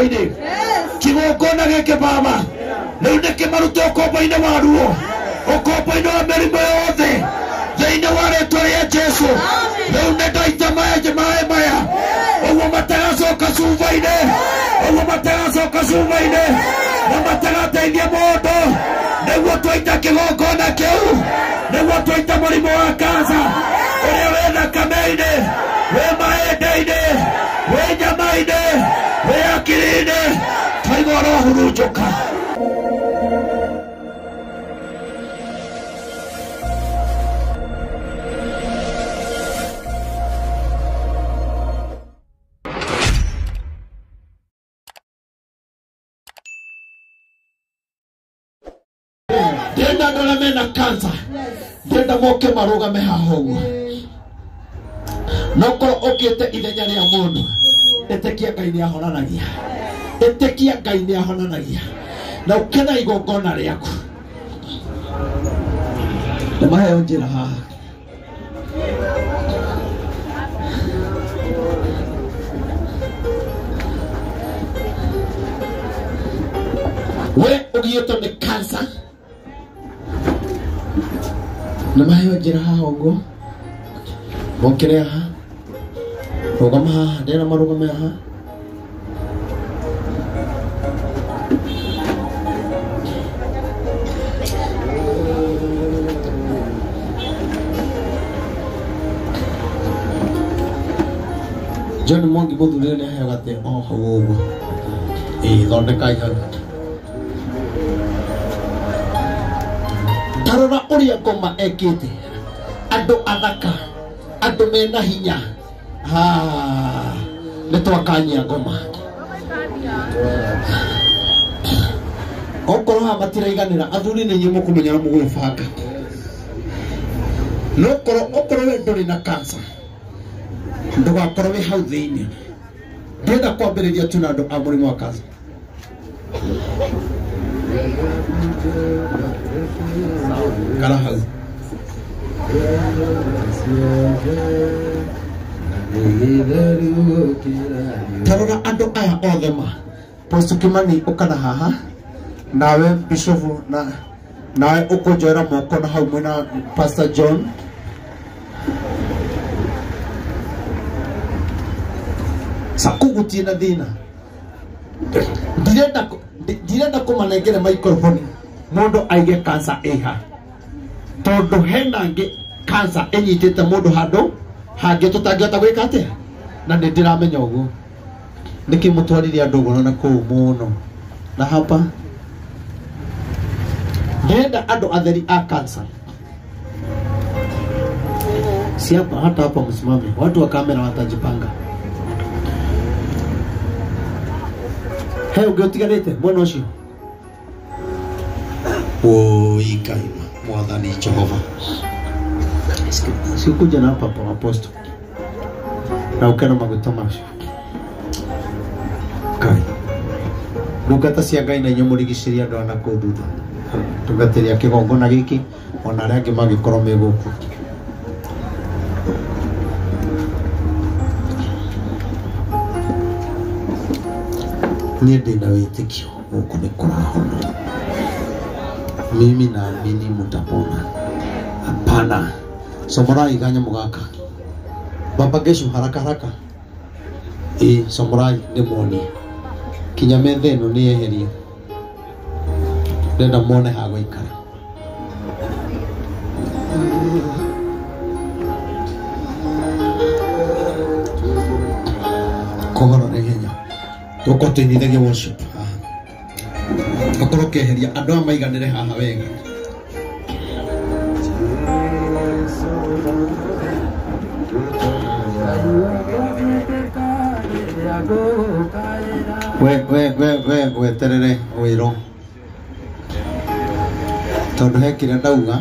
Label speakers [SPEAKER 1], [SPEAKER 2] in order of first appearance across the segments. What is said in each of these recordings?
[SPEAKER 1] maitho-inĩ kĩgongona gĩkĩ baba rĩu nĩkĩmarute ũkombo-inĩ wa ruo ũkombo-inĩ wa mĩrimũ yothe thĩinĩ wa rĩĩtwa rĩa Jesũ rĩu nĩndaita maĩ maya ũguo matagacoka cuba-inĩ ũguo matagacoka cuba-inĩ na matagateithie mũndũ nĩguo twaita kĩgongona kĩu nĩguo twaita mũrimũ wa kansa ũrĩa wĩ thakame-inĩ wĩ mahĩndĩ-inĩ wĩ nyama-inĩ wĩ akiri-inĩ taiga ũrohurunjũka ndĩrenda andũ arĩa mena kansa ndĩrenda moke marũgame haha ũguo no korwo ũkĩte ithenya rĩa mũndũ ĩtĩkia Ngai nĩahonanagia ĩtĩkia Ngai nĩahonanagia na ũkena igongona rĩaku nĩmaheo njĩra haha we ũgiĩtwo nĩ kansa nĩmaheo njĩra haha ũguo mokĩre haha rũgama haha ndĩrenda marũgame haha John Mwangi mũthurĩre nĩaheo gatĩ o hau ũguo thondekai hau tarora ũrĩa ngoma ekĩte andũ athaka andũ mena hinya nĩtwakanyia ngoma okorwo haha matiraiganĩra athuri nĩ inyuĩ mũkũmenya na mũgwĩbanga no okorwo we ndũrĩ na kansa ndũgakorwo wĩ hau thĩinĩ ndĩrenda kwambĩrĩria tu na andũ a mũrimũ wa kansa kara hau tarora andũ aya othe ma Pastor Kimani ũkana haha nawe Bishop nawe ũkũnjoera moko na hau mwena Pastor John sakugutie na thina ndirenda kũmanengere microphone mũndũ aige kansa ĩha tondũ hena ngĩ kansa ĩnyitĩte mũndũ handũ hangĩ tũtangĩhota gwĩka atĩa na nĩndĩramenya ũguo nĩkĩ mũtwarire andũ ũguo na kũu mũno na hapa ndĩrenda andũ atheri a kansa si hapa hata hapa msimame watu wa kamera watajipanga Heo gĩotigarĩte mwena ũcio oi kaima mwathani Jehova sikuja na hapa kwa apostle na ukena maguta macio Ngai ndungata cia Ngai na inyuĩ mũrigicĩria andũ ana kũu thutha tungatĩria kĩgongona gĩkĩ ona arĩa angĩ magĩkorwo me gũkũ niĩ ndĩna wĩtĩkio gũkũ nĩ kũrahona mimi naamini mtapona hapana somorai kanyamũ gaka baba Geshu haraka haraka somorai nĩmonie kinya metha ĩno nĩyeherie ndĩrenda mone ha gũikara kũgora na ihenya tũkotĩnithagia worship okorwo keheria andũ aya maiganĩre haha wega we terere wĩro tondũ he kĩrĩa ndauga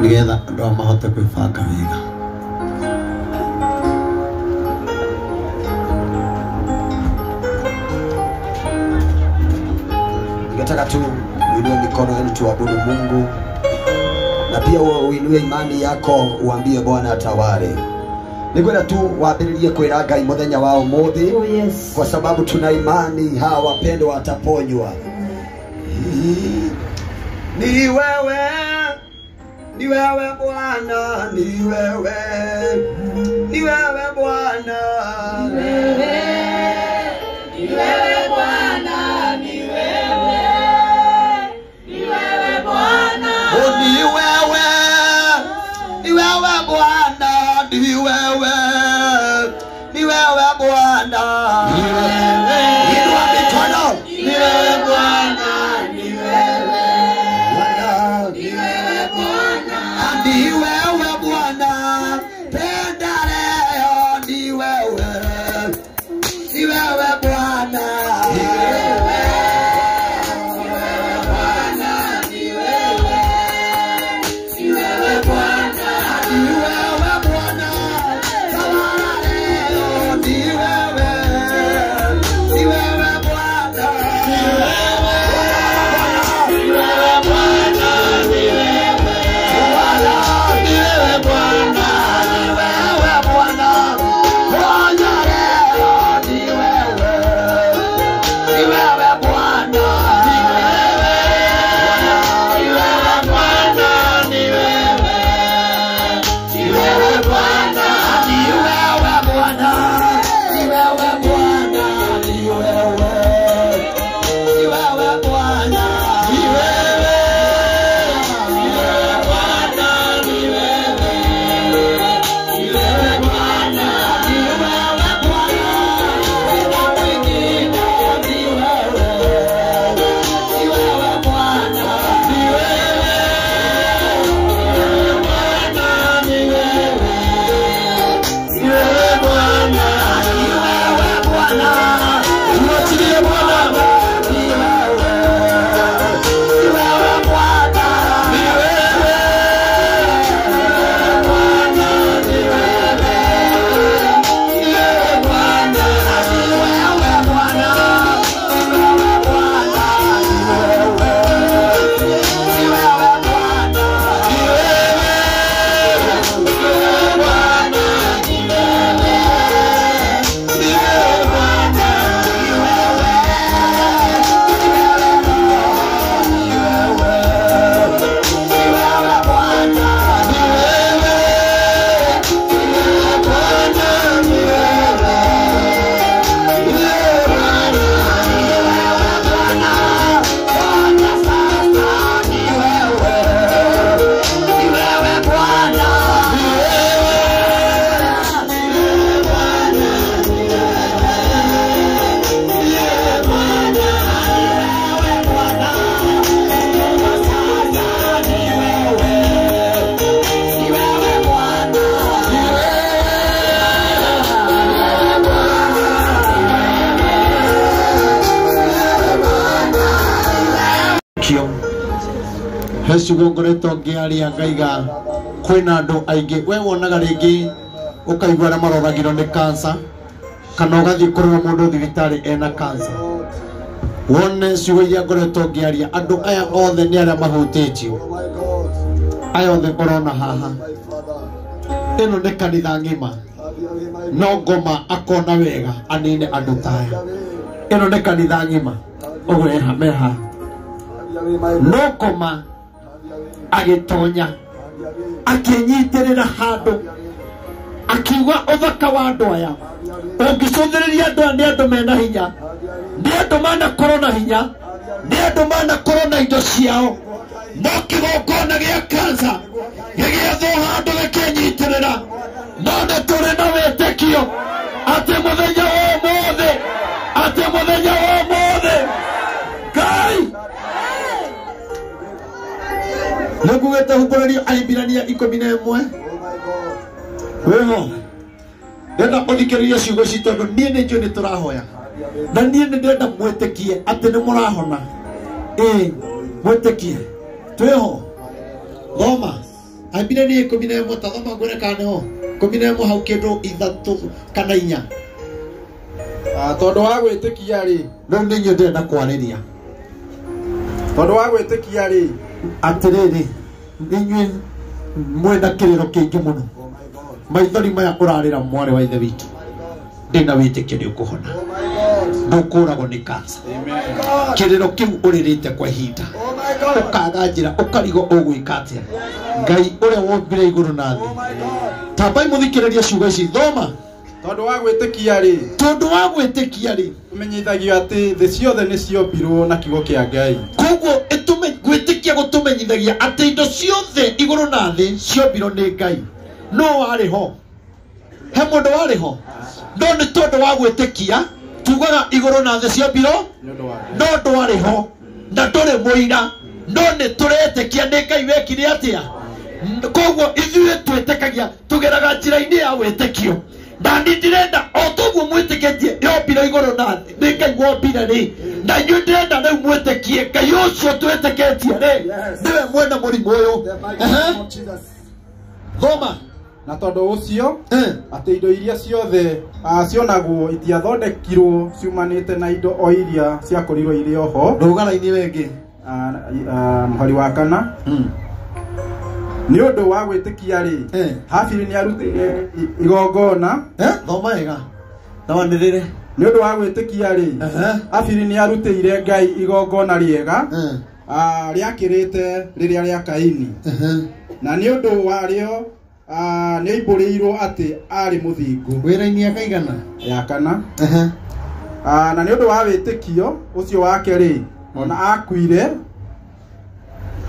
[SPEAKER 1] nĩgetha andũ aya mahote kwĩbanga wega ningetaka tu uinue mikono yenu tuabudu Mungu
[SPEAKER 2] na pia uinue imani yako, uambie Bwana atawale. Nikwenda tu wabiririe kwira Ngai muthenya wa umuthi, kwa sababu tuna imani hawa wapendwa wataponywa. Ni wewe Bwana, ni wewe Bwana,
[SPEAKER 3] ni wewe Bwana, ni wewe Bwana,
[SPEAKER 2] oh ni wewe Bwana, ni wewe Bwana, inua mikono,
[SPEAKER 3] ni wewe Bwana, ni wewe Bwana,
[SPEAKER 2] ni wewe Bwana, penda leo, ni wewe Bwana,
[SPEAKER 1] Hecigo ngoretwo ngiaria ngaiga kwina andu aingi we wonaga ringi ukaigua na maroragirwo ni cancer kana ugathie kurora mundu thibitari ena cancer wone ciugo iria ngoretwo ngiaria andu aya othe ni aria mahutitio aya othe korona haha ino ni kanitha ngima no ngoma akona wega anine andu taya ino ni kanitha ngima ogwe hameha no koma agitonya akinyitirira handu akiuga uthaka wa andu aya ungicuthiriria andu ni andu mena hinya ni andu mana korona hinya ni andu mana korona indo ciao no kigongona gia kansa gigiethwo handu gikinyitirira no ni turi na witikio ati muthenya wa umuthi Ngai Nagugete huborerio Ahibirania 11 weho ndenda kuthikiriria ciugo citu tondu nie ni njui ni turahoya na nie ni ndenda mwitikie ati ni murahona mwitikie tweho thoma Ahibirania 11 tathoma ngwire kana ho 11 hau kindu 3 kana 4
[SPEAKER 4] tondu wa gwitikia ri
[SPEAKER 1] no ni ndenda kwariria
[SPEAKER 4] tondu wa gwitikia ri
[SPEAKER 1] atiriri inyuĩ mwenda kĩrĩro kĩingĩ mũno maithori maya ũrarĩra mwarĩ wa ithe witũ ndĩna wĩtĩkio nĩ ũkũhona ndũkũragwo nĩ kansa kĩrĩro kĩu ũrĩrĩte kwa ihinda ũkaga njĩra ũkarigwo ũgwĩka atĩa Ngai ũrĩa wombire igũrũ na thĩ tambai mũthikĩrĩrie ciugo ici thoma
[SPEAKER 4] tondu wa gwĩtĩkia rĩ umenyithagio atĩ thĩ ciothe nĩ ciombirwo na kiugo kĩa Ngai
[SPEAKER 1] koguo gwĩtĩkia gũtũmenyithagia atĩ indo ciothe igũrũ na thĩ ciombirwo nĩ Ngai no warĩ ho he mũndũ warĩ ho no nĩ tondũ wa gwĩtĩkia tugaga igũrũ na thĩ ciombirwo no ndwarĩ ho na ndũrĩ mũira no nĩ tũretĩkia nĩ Ngai wekire atĩa koguo ithuĩ twĩtĩkagia tũgeraga njĩra-inĩ ya wĩtĩkio na ndirenda o toguo mwĩtĩkĩtie yombire igũrũ na thĩ nĩ Ngai wombire rĩ na inyuĩ ndĩrenda rĩu mwĩtĩkie Ngai ũcio twĩtĩkĩtie rĩ nĩwe mwene mũrimũ ũyũ thoma
[SPEAKER 4] na tondu ucio atĩ indo iria ciothe cionagwo itiathondekirwo ciumanĩte na indo o iria ciakorirwo irĩ oho
[SPEAKER 1] ndũgara-inĩ wengĩ
[SPEAKER 4] mũhari wa kana nĩ ũndũ wa gwĩtĩkia rĩ Habili nĩ arutĩire igongona
[SPEAKER 1] thoma wega na wanĩrĩre
[SPEAKER 4] nĩ ũndũ wa gwĩtĩkia rĩ Habili nĩ arutĩire Ngai igongona rĩega rĩakĩrĩte rĩrĩa rĩa Kaini na nĩ ũndũ warĩo nĩ aimbũrĩirwo atĩ arĩ mũthingu
[SPEAKER 1] wĩra-inĩ akaigana
[SPEAKER 4] ya kana na nĩ ũndũ wa wĩtĩkio ũcio wake rĩ ona akuire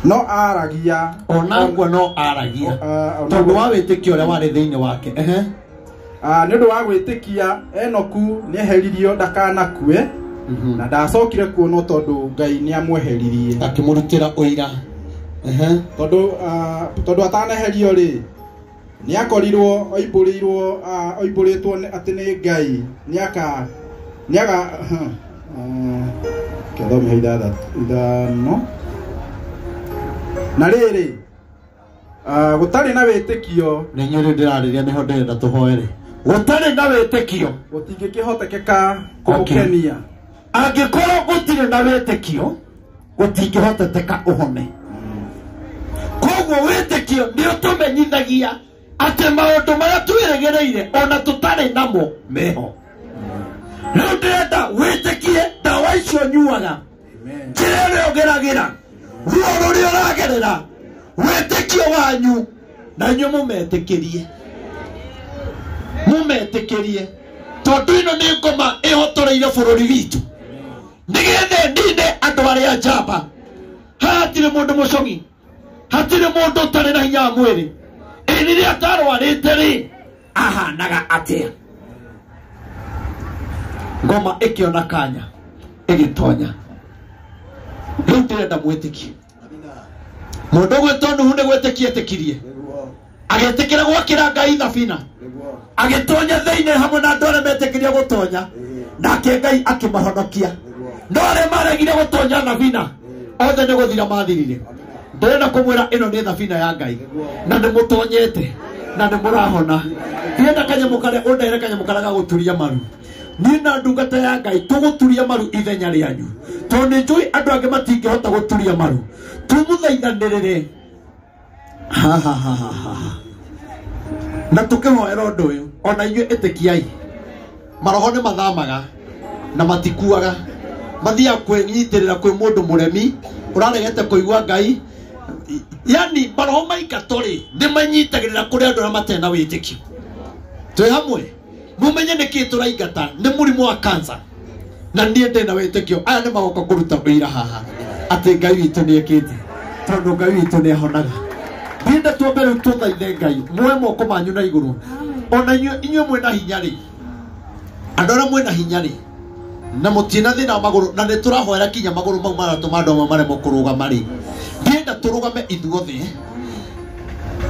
[SPEAKER 4] no aragia
[SPEAKER 1] onagwo no aragia tondũ wa wĩtĩkio ũrĩa warĩ thĩinĩ wake
[SPEAKER 4] nĩ ũndũ wa gwĩtĩkia Enoku nĩ eheririo ndakanakue na ndacokire kuonwo tondũ Ngai nĩ amweheririe
[SPEAKER 1] akĩmũrutĩra ũira
[SPEAKER 4] tondũ atanaherio rĩ nĩ akorirwo oimbũrĩtwo atĩ nĩ Ngai nĩaka kĩthomia ithano na rĩrĩ gũtarĩ na wĩtĩkio
[SPEAKER 1] nĩ inyuĩ ndĩrarĩria nĩho ndĩrenda tũhoere gũtarĩ na wĩtĩkio
[SPEAKER 4] gũtingĩkĩhotekeka kũmũkenia
[SPEAKER 1] angĩkorwo gũtirĩ na wĩtĩkio gũtingĩhoteteka ũhone koguo wĩtĩkio nĩ ũtũmenyithagia atĩ maũndũ marĩa twĩrĩgĩrĩire ona tũtarĩ namo meho rĩu ndĩrenda wĩtĩkie ndawa icio nyuaga njĩra ĩrĩa ũgeragĩra ruo rũrĩa ũragerera wĩtĩkio wanyu na inyuĩ mũmetĩkĩrie tondũ ĩno nĩ ngoma ĩhotoreire bũrũri witũ nĩgetha ndine andũ arĩa njamba hatirĩ mũndũ mũcong'i hatirĩ mũndũ ũtarĩ na hinya wa mwĩrĩ rĩrĩa atarwarĩte rĩ ahanaga atĩa ngoma ĩkĩona kanya ĩgĩtonya rĩu ndĩrenda mwĩtĩkie mũndũ gwĩtwo Nuhu nĩ gwĩtĩkia etĩkirie agĩtĩkĩra gwakĩra Ngai thabina agĩtonya thĩinĩ hamwe na andũ arĩa metĩkĩrie gũtonya nake Ngai akĩmahonokia no arĩa maregire gũtonya thabina othe nĩ gũthira mathirire ndĩrenda kũmwĩra ĩno nĩ thabina ya Ngai na nĩ mũtonyete na nĩ mũrahona ndĩrenda kanyamũ karĩa ũndehere kanyamũ karĩa gagũturia maru niĩ na ndungata ya Ngai tũgũturia maru ithenya rĩanyu tondũ nĩ njũĩ andũ angĩ matingĩhota gũturia maru tumũthaithanĩrĩre na tũkĩhoera ũndũ ũyũ ona inyuĩ ĩtĩkiai maroho nĩ mathamaga na matikuaga mathiaga kwĩnyitĩrĩra kwĩ mũndũ mũremi ũraregete kũigua Ngai yani maroho maingatũ rĩ nĩ manyitagĩrĩra kũrĩ andũ arĩa matarĩ na wĩtĩkio twĩ hamwe mumenye nĩkĩ tũraingata nĩ mũrimũ wa kansa na niĩ ndĩ na wĩtĩkio aya nĩ magoka kũruta wĩra haha atĩ Ngai witũ nĩ ekĩte tondũ Ngai witũ nĩ ahonaga ndĩrenda twambe rĩu tũthaithe Ngai muoe moko manyu na igũrũ ona inyuĩ mwĩna hinya rĩ andũ arĩa mwĩna hinya rĩ na mũtirĩ na thĩna wa magũrũ na nĩ tũrahoera kinya magũrũ mau maratũma andũ amwe maremwo kũrũgama rĩ ndĩrenda tũrũgame ithuothe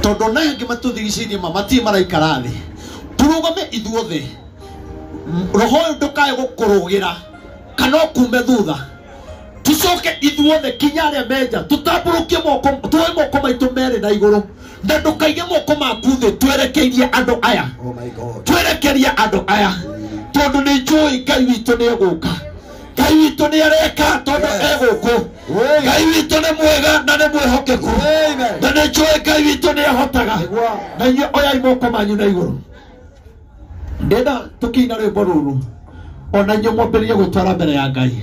[SPEAKER 1] tondũ ona angĩ matũthigicĩirie matirĩ maraikara thĩ tũrũgame ithuothe roho ũyũ ndũkae gũkũrũgĩra kana ũkume thutha tucoke ithuothe kinya arĩa menja tũtambũrũkie moko tuoe moko maitũ merĩ na igũrũ na ndũkaige moko maku thĩ twerekeirie andũ aya twerekerie andũ aya tondũ nĩ njũĩ Ngai witũ nĩ egũka Ngai witũ nĩ areka tondũ egũkũ. Ngai witũ nĩ mwega na nĩ mwĩhokeku. Na nĩ njũĩ Ngai witũ nĩ ahotaga. Na inyuĩ oyai moko manyu na igũrũ. Ndenda tũkĩina rwĩmbo rũrũ. Ona inyuĩ mwambĩrĩrie gwĩtwara mbere ya Ngai.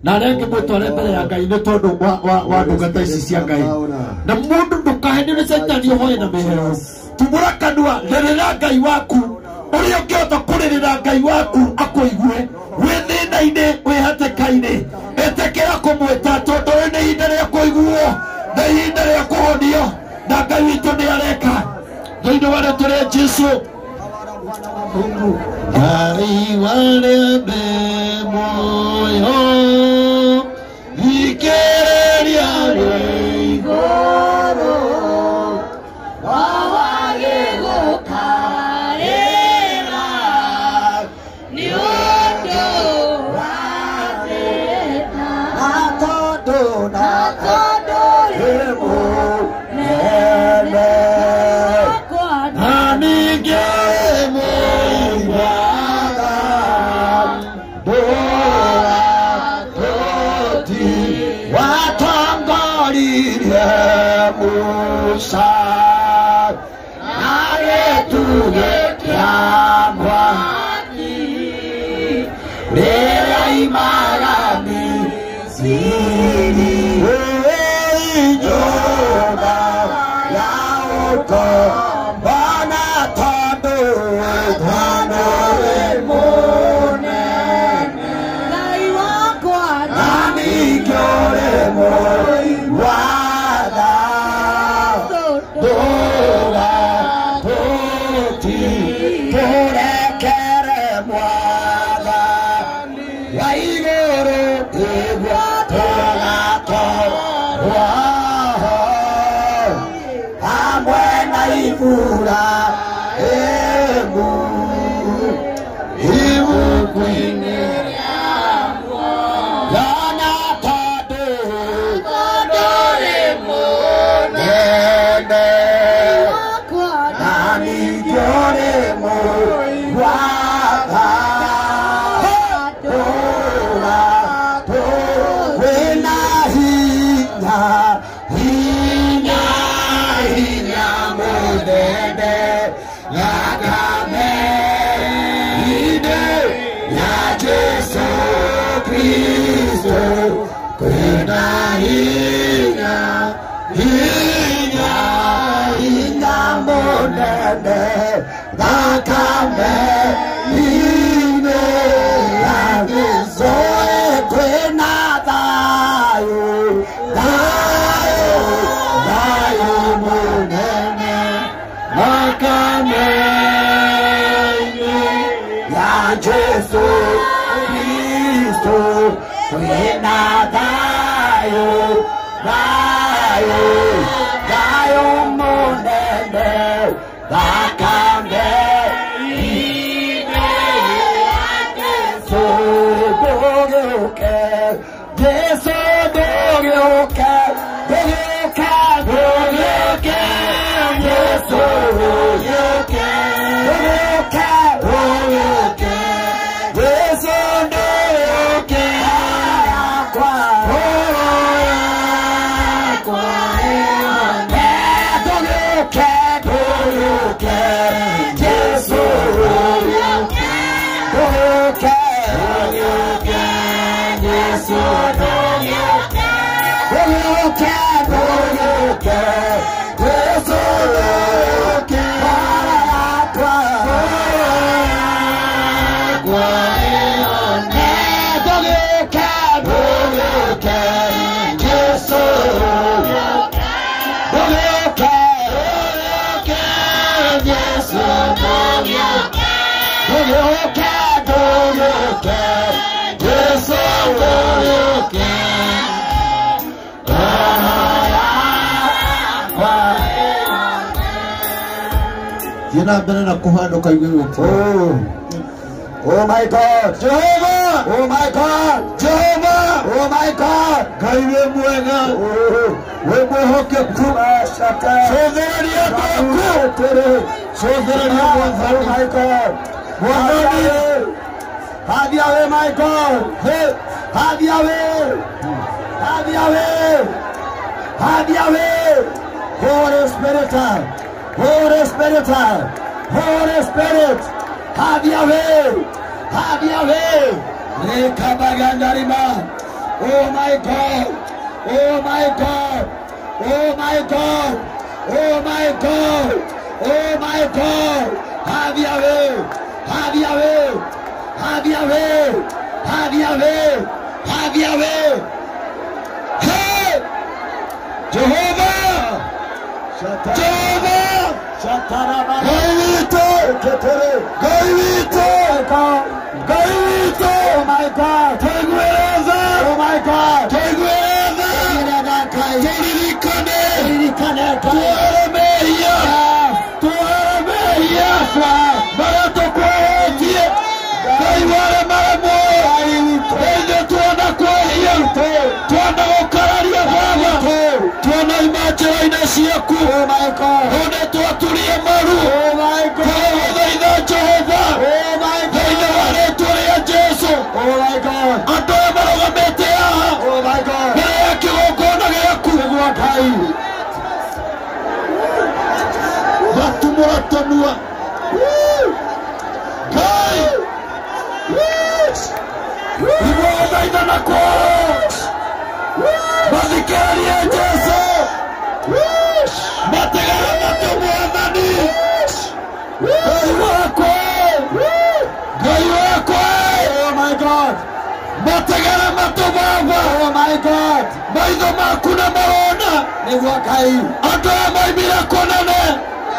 [SPEAKER 1] Na arĩa angĩ mwĩtware mbere ya Ngai nĩ tondũ wa ndungata ici cia Ngai. Na mũndũ ndũkahenio nĩ Saitani ũhoe na mĩhero. Tumũra kanua rĩrĩra Ngai waku. Ũrĩa ũngĩhota kũrĩrĩra Ngai waku akũigue. Wĩ thĩna-inĩ wĩ hatĩka-inĩ. Ĩtĩkĩra kũmwĩta tondũ rĩu nĩ ihinda rĩa kũiguo. Nĩ ihinda rĩa kũhonio. Na Ngai witũ nĩ areka. Thĩinĩ wa rĩĩtwa rĩa Jesũ. Ngai warembe moyo thikĩrĩria igũrũ wawage gũkarĩra nĩ ũndũ wa thĩna na tondũ wĩ mũnene na ningĩ Musa ayetuge kiamwa Bera imarami siri Joba yauko Bana tando Bana remone Ngai wakwa Nani kyore mo Wada Dora Poti Pore kere mwada Waigoro Tibwa Tola Tola Amwena ifura Emu Imu kwine Yana tado Tadore mone Nani gyore mo Wada Tola Wena hinya Hinya Hinya Modede Yakame Ide Ya Jesu Kristo Kwena hinya Hinya Hinya Modede Yakame Ide Ya Jesu Kwena Dayo Dayo Dayo Modede Yakame Ya Jesu Kristo Kwena Dayo Dayo Dayo Modede Yakame Ide Ya Jesu Dogoke Jesu Dogoke Dogoke Dogoke Jesu Dogoke Dogoke Dogoke Jesu Dogoke Kwa Kwa Dogoke Dogoke Jesu Dogoke Dogoke Dogoke Jesu Dogoke Dogoke Dogoke Jesu Dogoke Kwa Yena bena kuhando kaiwetu. Oh my God, Jehovah! Oh my God, Jehovah! Oh my God, kaiwe mwega. Wewe hoke kuma shaka. Sodhari yako. Sodhari yako. Oh my God. Hadi awe my God. Hey.
[SPEAKER 2] Have your way. Have your way. Have your way. Holy Spirit. Holy Spirit. Holy Spirit. Have your way. Have your way. Oh my God. Oh my God. Oh my God. Oh my God. Oh my God. Have your way. Have your way. Have your way. Have your way. Have your way. Hey! Jehovah! Jehovah! Gaivito! Gaivito! Gaivito! Oh my God! Tegueleza! Oh my God! Tegueleza! Tulilikane! Tueremeia! Tueremeia! Baratokoetie! Kaiwale maramo! Ende tuona kuelia! Tuona okararia baba! Tuona imachera inasiaku! Oh my God! One tuatulie maru! Oh my God! Tuona ina Jehovah! Oh my God! Ende wale tulia Jesu! Oh my God! Andoe marogamete yaha! Oh my God! Bea kigokona geku! Negua kai! Batumuratanua! Kai! Iwoga ina nako! Mazikeria Jesu! Mategara matumuamani! Gai wako! Gai wako! Oh my God! Mategara matumaba! Oh my God! Maitho makuna maona! Negua kai! Andoa maimira konane!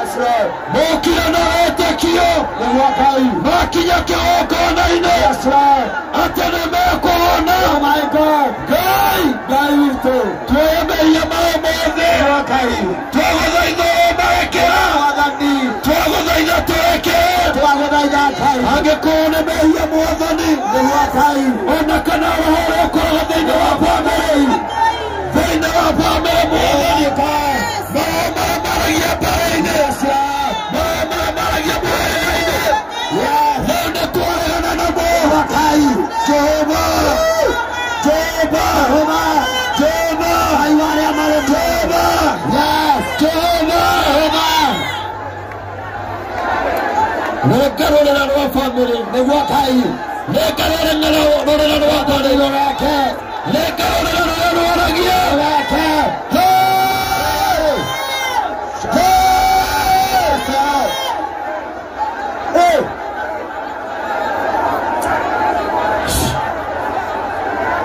[SPEAKER 2] Yes Lord! Mokira na etekio! Negua kai! Makinya kigokona ine! Yes Lord! Atene mekona! Oh my God! Gai! Gai wito! Tuemeia maomothe! Negua kai! Tuagodhaitho marekera! Mwathani! Tuagodhaitha tureke! Tuagodhaitha kai! Angĩkorwo nĩ mehia Mwathani! Negua kai! Ona kana ũhoro ũkoragwo thĩinĩ wa bamĩrĩ! Thĩinĩ wa bamĩrĩ Mwathani! Maoma maragia mbere-inĩ! Maoma maragia mbere-inĩ! Rĩu nĩ twaregana namo! Kai! Jehova! Jehova! Jehova! Ngai wa arĩa marĩ Jehova! Jehova! Reka rũrĩra rwa bamĩrĩ nĩguo Kai! Reka rũrĩra rwa bamĩrĩ rwake! Reka rũrĩra rũrĩa rwaragia rwake!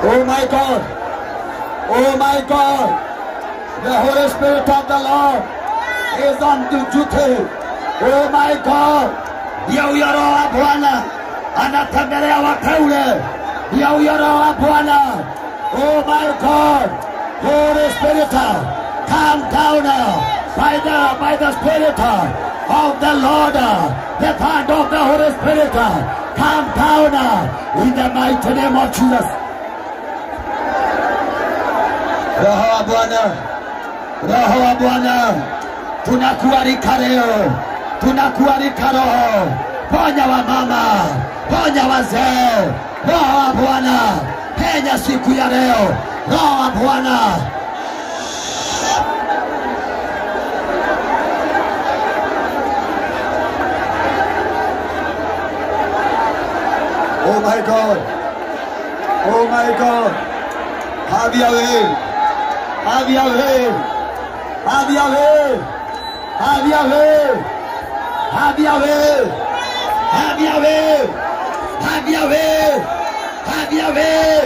[SPEAKER 2] Oh my God! Oh my God! The Holy Spirit of the Lord is on duty. Oh my God! Ndio Roho wa Bwana anatembelea wateule. Ndio Roho wa Bwana. Oh my God! Holy Spirit, come down by the Spirit of the Lord. The hand of the Holy Spirit, come down in the mighty name of Jesus. Roho wa Bwana, Roho wa Bwana, tunakualika leo, tunakualika Roho, ponya wa mama, ponya wazee, Roho wa Bwana, penya siku ya leo, Roho wa Bwana. Oh my God, oh my God, have your way. Have your way. Have your way. Have your way. Have your way. Have your way. Have your way. Have your way.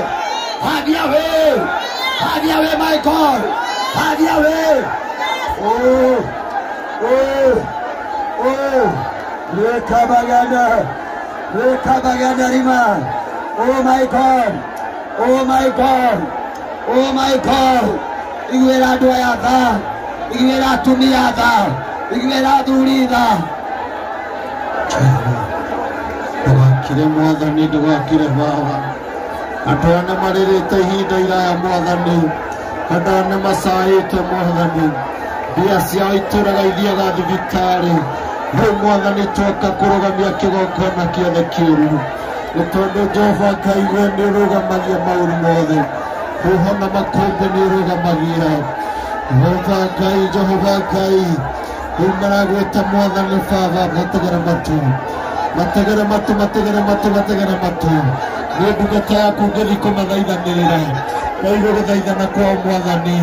[SPEAKER 2] Have your way. Have your way, my God. Have your way. Oh. Rekabaganda. Rekabaganda rima. Oh my God. Oh my God. Oh my God. Igwera doya tha, igwera tumia tha, igwera thuri tha. Ndugakire Mwathani, ndugakire Baba. Andũ arĩa marĩrĩte ihinda iraya Mwathani, andũ arĩa macaĩte Mwathani, mbia ciao itũraga ithiaga thibitarĩ. Rĩu Mwathani twoka kũrũgamia kĩgongona kĩothe kĩũru. Gũtondũ Jehova Ngai we nĩ ũrũgamagia maũndũ mothe. Ũhona makũmbĩ nĩ ũrũgamagia. Jehova Ngai rĩu maragwĩta Mwathani Baba mategere matu. Mategere matu, mategere matu, mategere matu. Nĩ ndungata yaku ngĩthiĩ kũmathaithanĩrĩra. Ngai gũgũthaithana kwao Mwathani.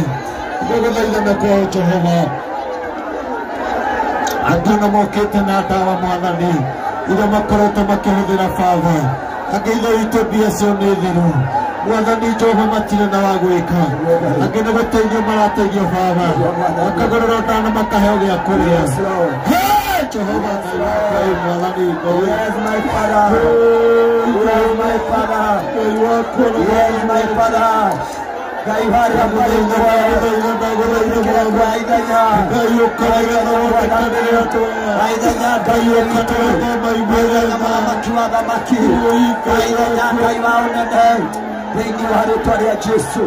[SPEAKER 2] Gũgũthaithana kwao Jehova. Andũ nĩ mokĩte na ndawa Mwathani iria makoretwo makĩhũthĩra Baba. Angĩ ithe witũ mbia cio nĩ thiru. Mwathani Jehova matirĩ na wa gwĩka. Angĩ nĩ gũteithio marateithio Baba. Makagũrĩrwo ndawa na makaheo gĩa kũrĩa. Jehova Ngai Mwathani.
[SPEAKER 5] Yes, my Father. Yes, my Father. Yes, my Father. Ngai harĩa mũthenya wa gũthaitha ndagũthaitha Mwathani. Ngai ũkaraga na ũtekanĩrĩa tũya. Ngai ũkaraga maiguĩra thamaki wa thamaki. Ngai Ngai wa ũnene thĩinĩ wa rĩĩtwa rĩa Jesũ.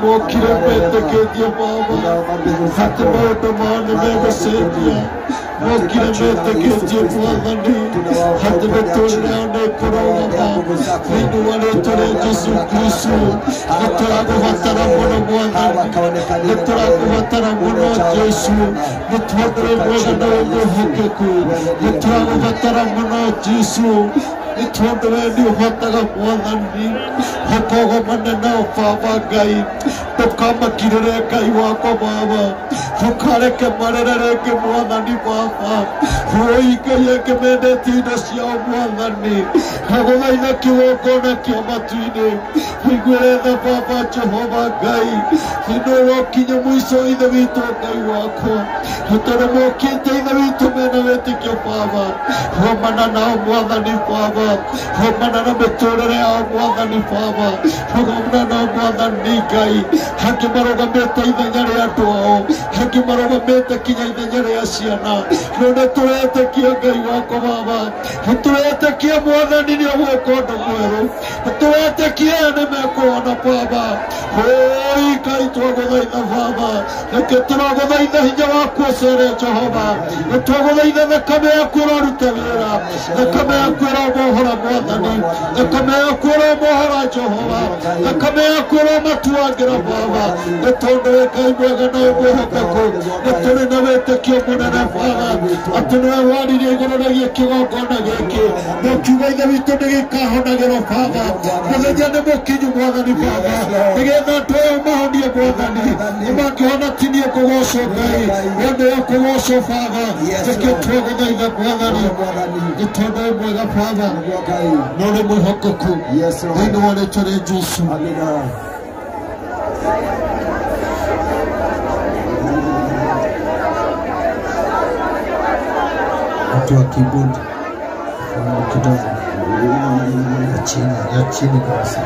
[SPEAKER 2] Mokire meteketie Baba, hata maũndũ mao nĩmegũcenjia. Mokire meteketie Mwathani, hata mĩtũrĩre yao nĩĩkũrũgama. Thĩinĩ wa rĩĩtwa rĩa Jesũ Kristo, nĩtũrakũbatara mũno Mwathani, nĩtũrakũbatara mũno Jesũ. Nĩtwendere mwega na wĩ mwĩhokeku, nĩtũrakũbatara mũno Jesũ. Nĩtwendere nĩũhotaga Mwathani, ũkogomane nao Baba Ngai. Ndũkamakirĩre Ngai wakwa Baba, ndũkareke marĩre rĩngĩ Mwathani Baba. Woi Ngai angĩmendetie indo ciao Mwathani, ndagũthaitha kĩgongona kĩa matu-inĩ ũiguĩre tha Baba Jehova Ngai. Thĩinĩ wokinye mũico ithe witũ Ngai wakwa, tondũ mokĩte ithe witũ mena wĩtĩkio Baba. Romana nao Mwathani Baba, romana na mĩtũrĩre yao Mwathani Baba, romana nao Mwathani Ngai. Angĩ marũgamĩte ithenya rĩa andũ ao, angĩ marũgamĩte kinya ithenya rĩa ciana. No nĩtũretĩkia Ngai wakwa Baba, nĩtũretĩkia Mwathani nĩũgwĩka ũndũ mwerũ, nĩtũretĩkia nĩmekũona Baba. Oi Ngai twagũthaitha Baba, reke tũragũthaitha hinya waku ũcere Jehova. Nĩtwagũthaitha thakame yaku ĩroruta wĩra, thakame yaku ĩromohora Mwathani, thakame yaku ĩromohora Jehova, thakame yaku ĩromatuangĩra Baba. Nĩ tondũ wĩ Ngai mwega na wĩ mwĩhokeku, nĩtũrĩ na wĩtĩkio mũnene Baba atĩ nĩwe waririe igũrũ rĩgiĩ kĩgongona gĩkĩ. Mũkiuga ithe witũ nĩgĩkahonagĩrwo Baba, mũthenya nĩ mũkinyu Mwathani Baba, nĩgetha andũ aya mahonie Mwathani, nĩmangĩhonokinie kũgocwo Ngai, we nĩwe kũgocwo Baba. Nĩkĩo twagũthaitha Mwathani, nĩ tondũ wĩ mwega Baba na ũrĩ mwĩhokeku. Thĩinĩ wa rĩĩtwa rĩa Jesũ. Watu wa keyboard kidogo ya chini kabisa.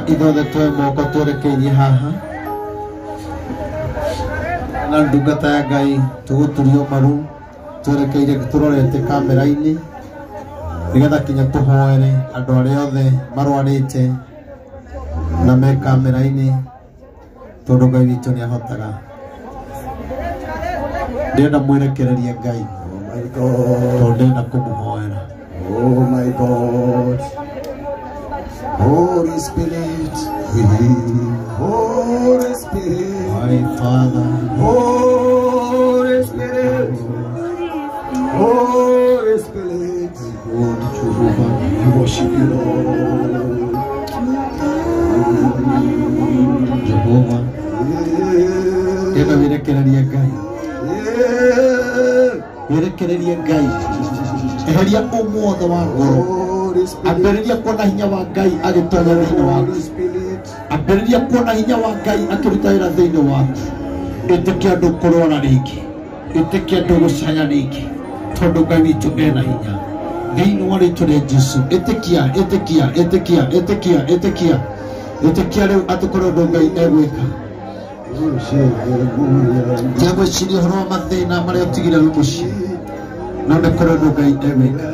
[SPEAKER 2] Ithuothe twe moko twerekeirie haha na ndungata ya Ngai tũgũturio maru twerekeire tũrorete kamera-inĩ
[SPEAKER 5] nigetha kinya tuhoere andu aria othe marwarite na me kamera-ini tondu Ngai witu ni ahotaga ndenda mwirekererie Ngai tondu ndenda kumuhoera.
[SPEAKER 2] Oh my God, Holy Spirit, Holy Spirit,
[SPEAKER 5] My Father,
[SPEAKER 2] Holy Spirit, Holy Spirit,
[SPEAKER 5] Lord Jehovah,
[SPEAKER 2] we worship you, Lord.
[SPEAKER 5] Jehovah, ndenda wirekererie Ngai, wirekererie Ngai, eheria umuothe wa ngoro, ambĩrĩria kuona hinya wa Ngai agĩtonya thĩinĩ waku, ambĩrĩria kuona hinya wa Ngai akĩruta wĩra thĩinĩ waku. Ĩtĩkia andũ kũrwara rĩngĩ, ĩtĩkia andũ gũcaya rĩngĩ, tondũ Ngai witũ ena hinya thĩinĩ wa rĩĩtwa rĩa Jesũ. Ĩtĩkia rĩu atĩ kũrĩ ũndũ Ngai egwĩka. Njegwĩciria ũhoro wa mathĩna marĩa ũtigire rĩu mũciĩ, no nĩ kũrĩ ũndũ Ngai egwĩka.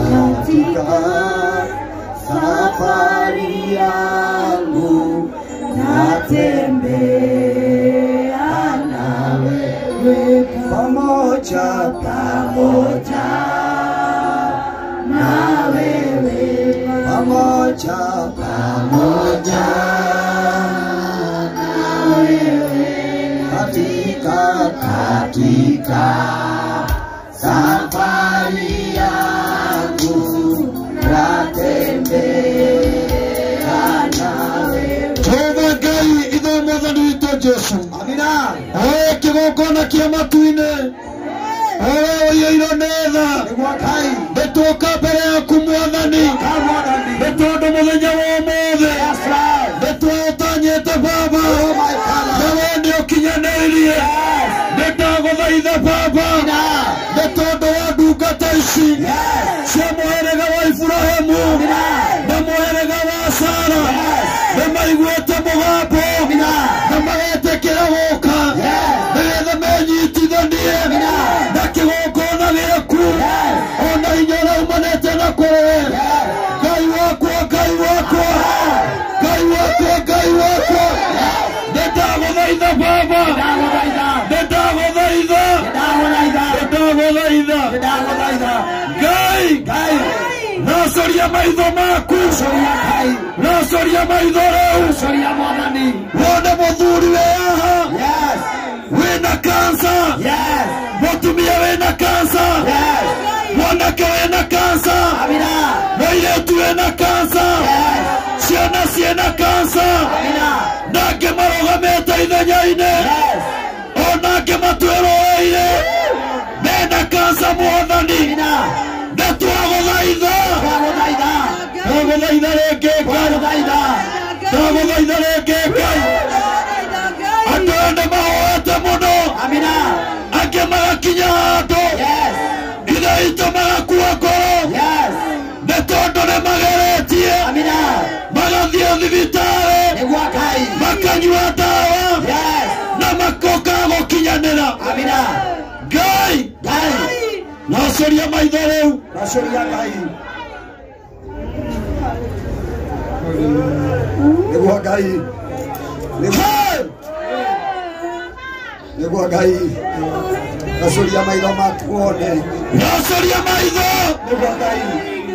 [SPEAKER 2] Katika safari yangu natembea nawe pamoja na wewe, pamoja na wewe, katika safari yangu natembea nawe.
[SPEAKER 1] Jehova Ngai ithuĩ mwathani witũ Jesũ,
[SPEAKER 2] Amina.
[SPEAKER 1] oe kĩgongona kĩa matu-inĩ, oe ũiyũirwo nĩ tha, nĩtũũka mbere yaku mwathani, nĩ tondũ mũthenya wa ũmũthĩ nĩtwatanyĩte Baba, nawe nĩũkinyanĩirie. Nĩndagũthaitha Baba, nĩ tondũ wa ndungata ici cia mũhĩrĩga wa Iburahĩmu na mũhĩrĩga wa Sara, nĩmaiguĩte mũgambo na magetĩkĩra gũũka nĩgetha menyitithanie na kĩgongona gĩaku, ona hinya ũrĩa umanĩte na kũrĩ. Ngai wakwa, Ngai wakwa, Ngai wakwa, Ngai wakwa, nĩndagũthaitha Baba, nĩndagũthaitha Ngai, nacoria maitho maku, nacoria maitho rĩu, wone mũthuri wĩ haha wĩna kansa, mũtumia wĩna kansa, mwanake wĩna kansa, mũirĩtu wĩna kansa, ciana ciĩna kansa, na angĩ marũgamĩte ithenya-inĩ, ona angĩ matwĩrũĩire mena kansa mwathani. Nĩtwagũthaitha, twagũthaitha rĩngĩ Ngai, twagũthaitha rĩngĩ Ngai. Andũ aya nĩmahoete mũno, angĩ magakinya handũ ithe itũ magakua ngoro, nĩ tondũ nĩmageretie magathiĩ thibitarĩ makanyua ndawa na makoka gũkinyanĩra. Ngai, nacoria maitho rĩu,
[SPEAKER 2] nĩguo Ngai, nacoria maitho maku wone,
[SPEAKER 1] nacoria maitho
[SPEAKER 2] nĩguo Ngai,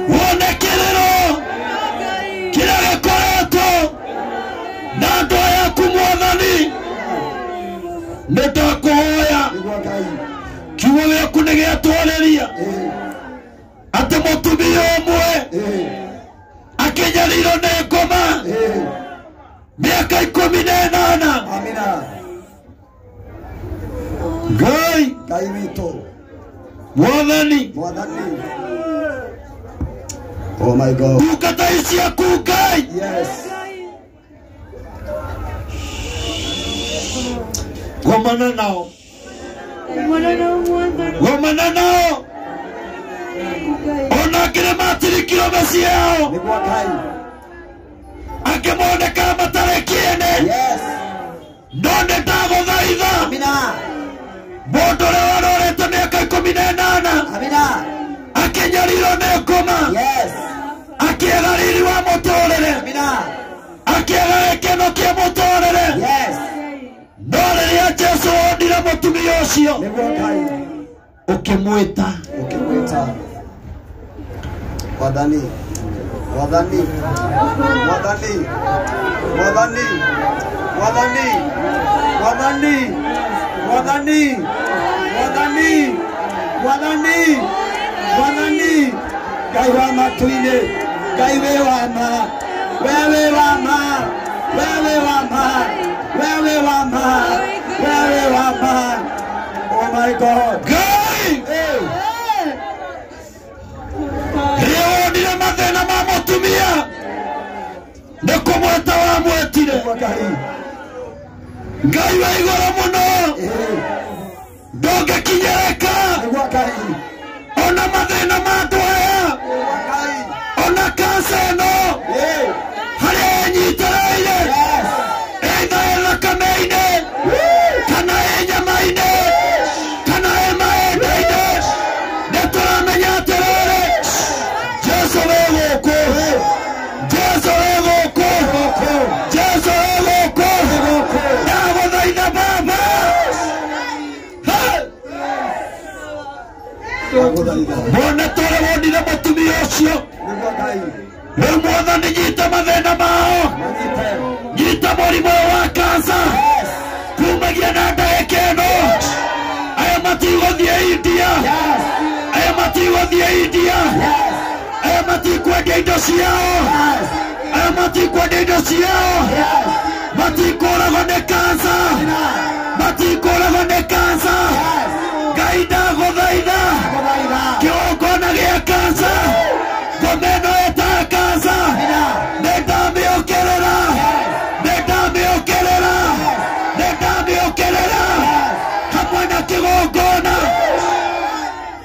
[SPEAKER 1] wone kĩrĩro kĩrĩa gĩkoretwo na andũ aya aku mwathani. Nĩndakũhoya
[SPEAKER 2] nĩguo Ngai,
[SPEAKER 1] kiugo gĩaku nĩgĩatwarĩria atĩ mũtumia ũmwe akĩnyariirwo nĩ ngoma mĩaka 18.
[SPEAKER 2] Amina.
[SPEAKER 1] Ngai,
[SPEAKER 2] Ngai witũ,
[SPEAKER 1] mwathani,
[SPEAKER 2] oh my God,
[SPEAKER 1] ndungata ici aku Ngai,
[SPEAKER 2] yes,
[SPEAKER 1] gomana nao, gomana nao, ona angĩ nĩmatirikirwo mĩciĩ yao,
[SPEAKER 2] nĩguo Ngai,
[SPEAKER 1] angĩ monekaga matarĩ kĩene,
[SPEAKER 2] yes,
[SPEAKER 1] no nĩndagũthaitha
[SPEAKER 2] Amina,
[SPEAKER 1] mũndũ ũrĩa warorete mĩaka 18
[SPEAKER 2] Amina,
[SPEAKER 1] wonire mutumia ucio
[SPEAKER 2] niguo Ngai
[SPEAKER 1] ukimwita
[SPEAKER 2] ukimwita Mwathani Mwathani Mwathani Mwathani Mwathani Mwathani Mwathani Mwathani Mwathani Mwathani Ngai wa matu-inĩ Ngai wĩ wa ma wewe wa ma wewe wa ma wewe wa ma wewe wa ma oh my God
[SPEAKER 1] Ngai Rĩonire mathĩna ma mũtumia nĩ kũmwĩta wamwĩtire Ngai wa igũrũ mũno ndũngĩkinyĩrĩka ona mathĩna ma andũ aya ona kanca ĩno harĩa ĩnyitĩrĩire either ĩ thakame-inĩ kana ĩ nyama-inĩ kana ĩ mahĩndĩ-inĩ nĩtũramenya atĩrĩrĩ Jesu wĩ gũkũ Jesu wĩ gũkũ Jesu wĩ gũkũ ndagũthaitha Baba Mwana tore wonire mutumia ucio rĩu Mwathani nyita mathĩna mao nyita mũrimũ wa kansa kumagia na ndagĩka ĩno aya matigũthiĩ India aya matigũthiĩ India aya matikwendia indo ciao aya matikwendia indo ciao matikũragwo nĩ kansa matikũragwo nĩ kansa Ngai ndagũthaitha kĩgongona gĩa kansa ngoma ĩno ĩta kansa nĩndamĩũkĩrĩra nĩndamĩũkĩrĩra nĩndamĩũkĩrĩra hamwe na kĩgongona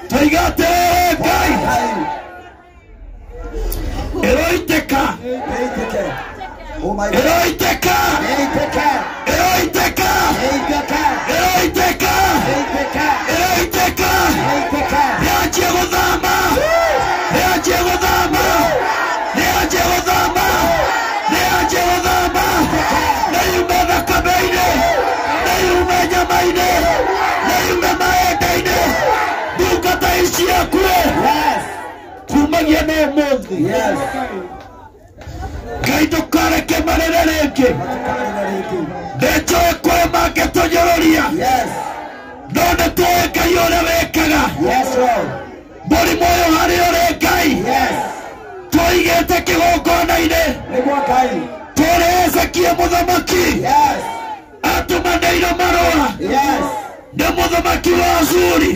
[SPEAKER 1] tũiga atĩrĩrĩ Ngai ĩroitĩka ĩroitĩka ĩroitĩka ĩroitĩka ĩroitĩka nĩanjie gũthama nĩanjie gũthama nĩanjie gũthama nĩanjie gũthama nĩyume thakame-inĩ nĩyume nyama-inĩ nĩyume mahĩndĩ-inĩ ndungata ici akue kumagia na ũmũthĩ Ngai ndũkareke marĩre rĩngĩ nĩnjũĩ kũrĩ mangĩtũnyũrũria no nĩtũĩ Ngai ũrĩa wĩkaga mũrimũ ũyũ harĩ ũrĩ Ngai tũigĩte kĩgongona-inĩ tũrĩ Hezekia mũthamaki atũmanĩirwo marũa nĩ mũthamaki wa Ashuri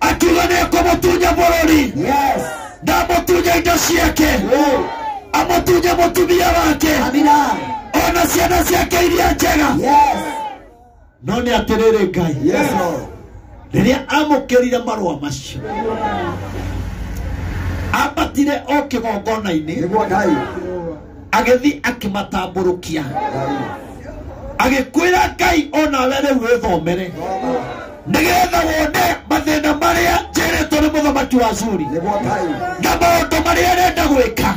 [SPEAKER 1] akiuga nĩekũmũtunya bũrũri ndamũtunya indo ciake amũtunye mũtumia wake ona ciana ciake iria njega no nĩ atĩrĩrĩ Ngai rĩrĩa amũkĩrire marũa macio ambatire o kĩgongona-inĩ agĩthiĩ akĩmatambũrũkia agĩkwĩra Ngai onawe rĩu wĩthomere nĩgetha wone mathĩna marĩa njerĩtwo nĩ mũthamaki wa Ashuri na maũndũ marĩa arenda gwĩka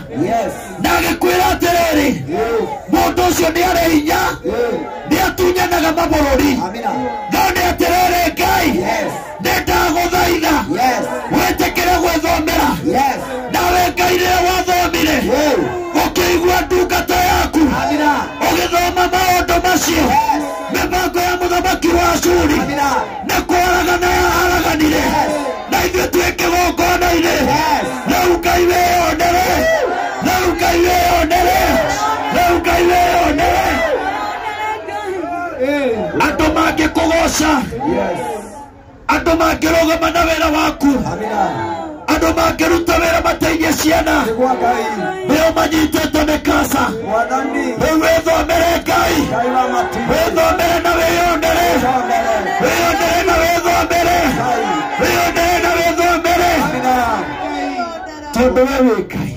[SPEAKER 1] na agĩkwĩra atĩrĩrĩ mũndũ ũcio nĩ arĩ hinya nĩ atunyanaga mabũrũri no nĩ atĩrĩrĩ Ngai nĩndagũthaitha wĩtĩkĩre gwĩthomera nawe Ngai rĩrĩa wathomire ũkĩigua ndungata yaku ũgĩthoma maũndũ macio mĩbango ya mũthamaki wa Ashuri nĩ kwaragana yaharaganire na ithuĩ twĩ kĩgongona-inĩ rĩu Ngai wĩyonere rĩu Ngai wĩyonere rĩu Ngai wĩyonere andũ mangĩkũgoca andũ mangĩrũgama na wĩra waku andũ mangĩruta wĩra mateithie ciana nĩo manyitĩtwo nĩ kansa rĩu wĩthomere Ngai wĩthomere na wĩyonere wĩyonere na wĩthomere wĩyonere na wĩthomere tondũ we wĩ Ngai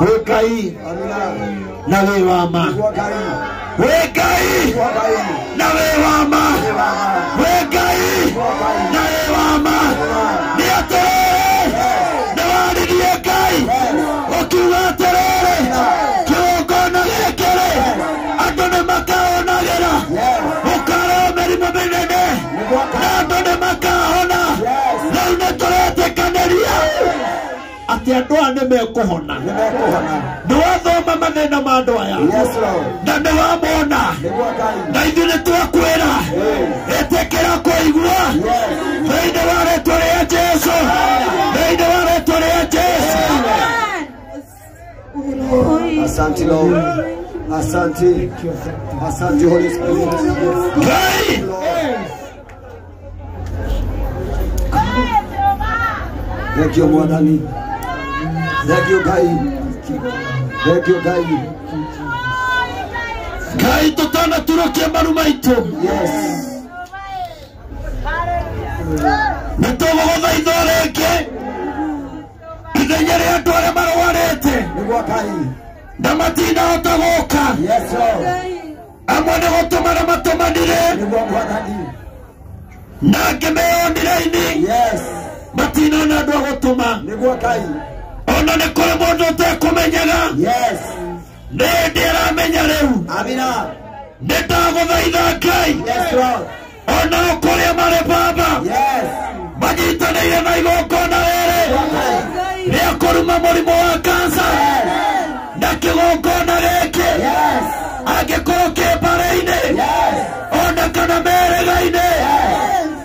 [SPEAKER 1] wĩ Ngai na wĩ wa ma wĩ Ngai na wĩ wa ma wĩ Ngai na wĩ wa ma nĩ atĩrĩrĩ nĩwaririe Ngai ũkiuga atĩrĩrĩ kĩgongona gĩkĩ andũ nĩ makaonagĩra ati andwa ne mekuhona ndwathoma mathina ma andwa ya na ne wamona na ithune twakwira etekera kuigua thĩinĩ wa rĩtwa rĩa Jesũ thĩinĩ wa rĩtwa rĩa Jesũ.
[SPEAKER 2] Asante Lord. Asante. Asante Holy Spirit. Thank you, Mwadani. Thank you, Kai. Thank you, Kai.
[SPEAKER 1] Kai tutana turokia maru maitu.
[SPEAKER 2] Yes.
[SPEAKER 1] Nitogo gothaitha rĩngĩ ithenya rĩa andũ arĩa marwarĩte
[SPEAKER 2] Nĩguo Kai.
[SPEAKER 1] na matinahota gũka.
[SPEAKER 2] Yes, Lord.
[SPEAKER 1] Amwe nĩ gũtũmana matũmanire
[SPEAKER 2] Nĩguo Mwadani.
[SPEAKER 1] na angĩ meonire-inĩ
[SPEAKER 2] Yes.
[SPEAKER 1] matinona andũ a gũtũma.
[SPEAKER 2] Nĩguo Kai.
[SPEAKER 1] Ona nĩ kũrĩ mũndũ ũtekũmenyaga
[SPEAKER 2] Yes.
[SPEAKER 1] nĩ hĩndĩ aramenya rĩu.
[SPEAKER 2] Amina.
[SPEAKER 1] Nĩ ndagũthaitha Ngai
[SPEAKER 2] Yes, Lord.
[SPEAKER 1] ona kũrĩa marĩ Baba
[SPEAKER 2] Yes.
[SPEAKER 1] manyitanĩire na igongona rĩrĩ rĩa kũruma mũrimũ wa kansa na kĩgongona gĩkĩ angĩkorwo kĩ mbara-inĩ ona kana merĩga-inĩ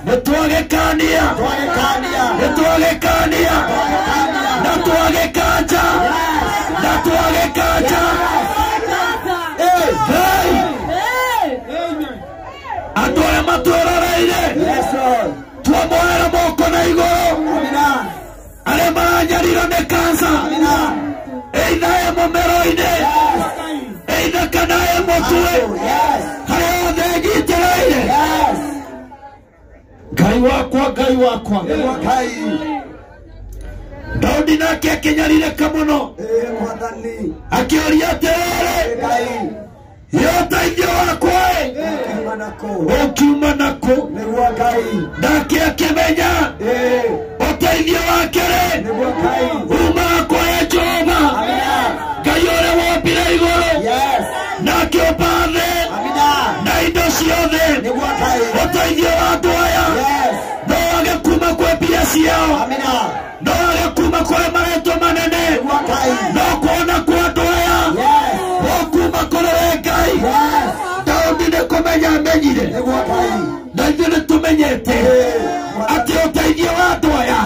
[SPEAKER 1] nĩtwagĩkania na twagĩkanja na twagĩkanja. Andũ arĩa matwĩroreire twamoera moko na igũrũ arĩa maranyarira nĩ kansa eitha ĩ mũmero-inĩ eitha kana ĩ mũtwe harĩa othe nyitĩrĩire. Ngai wakwa Daudi nake akĩnyarirĩka mũno akĩũria atĩrĩrĩ ũteithio wakwa ũkiuma nakũ? Nake akĩmenya ũteithio wake-rĩ umaga kwa Jehova Ngai ũrĩa wombire igũrũ na akĩũmba thĩ na indo ciothe. Ũteithio wa andũ aya no wage kuma kwĩ mbia ciao, no wage kuma kwĩ marĩtwa manene, no kuona kwa andũ aya kuma kũrĩ we Ngai. Daudi nĩ kũmenya amenyire na ithuĩ nĩ tũmenyete atĩ ũteithio wa andũ aya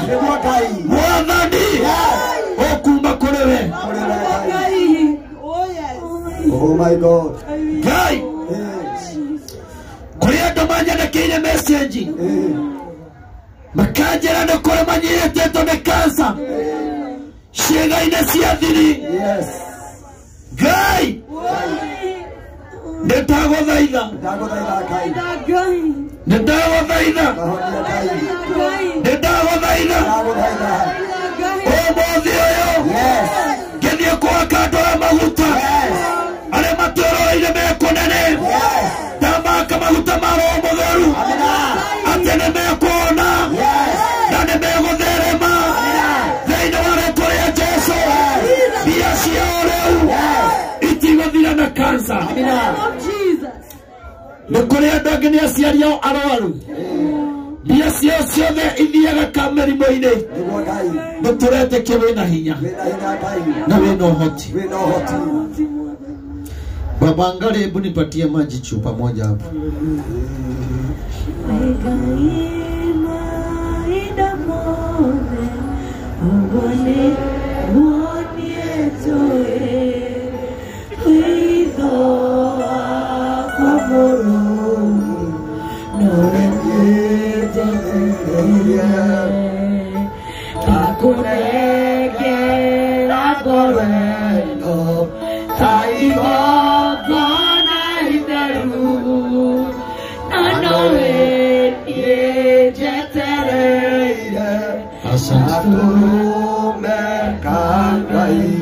[SPEAKER 1] Mwathani ũkuma kũrĩ we.
[SPEAKER 2] Oh my God.
[SPEAKER 1] Ngai kũrĩ andũ manyandĩkĩire message makanjĩra nĩ kũrĩ manyiĩtĩtwo nĩ kansa ciĩga-inĩ cia thiri. Ngai ndagũthaitha ũmũthĩ ũyũ ngĩthiĩ gwaka andũ a maguta arĩa matũroreire mekũnene ndamaka maguta ma Roho Mũtheru atĩ nĩ mekuona na nĩ megũtherema thĩinĩ wa rĩtwa rĩa Jesũ. Mbia ciao rĩu itigũthira na kansa. Nĩ kũrĩ andũ angĩ nĩ aciari ao arwaru mbia ciao ciothe ithiaga ka mĩrimũ-inĩ. Nĩ tũretĩkia wĩna hinya na wĩna ũhoti. Baba Ngari, hebu nipatie maji chupa moja hapo.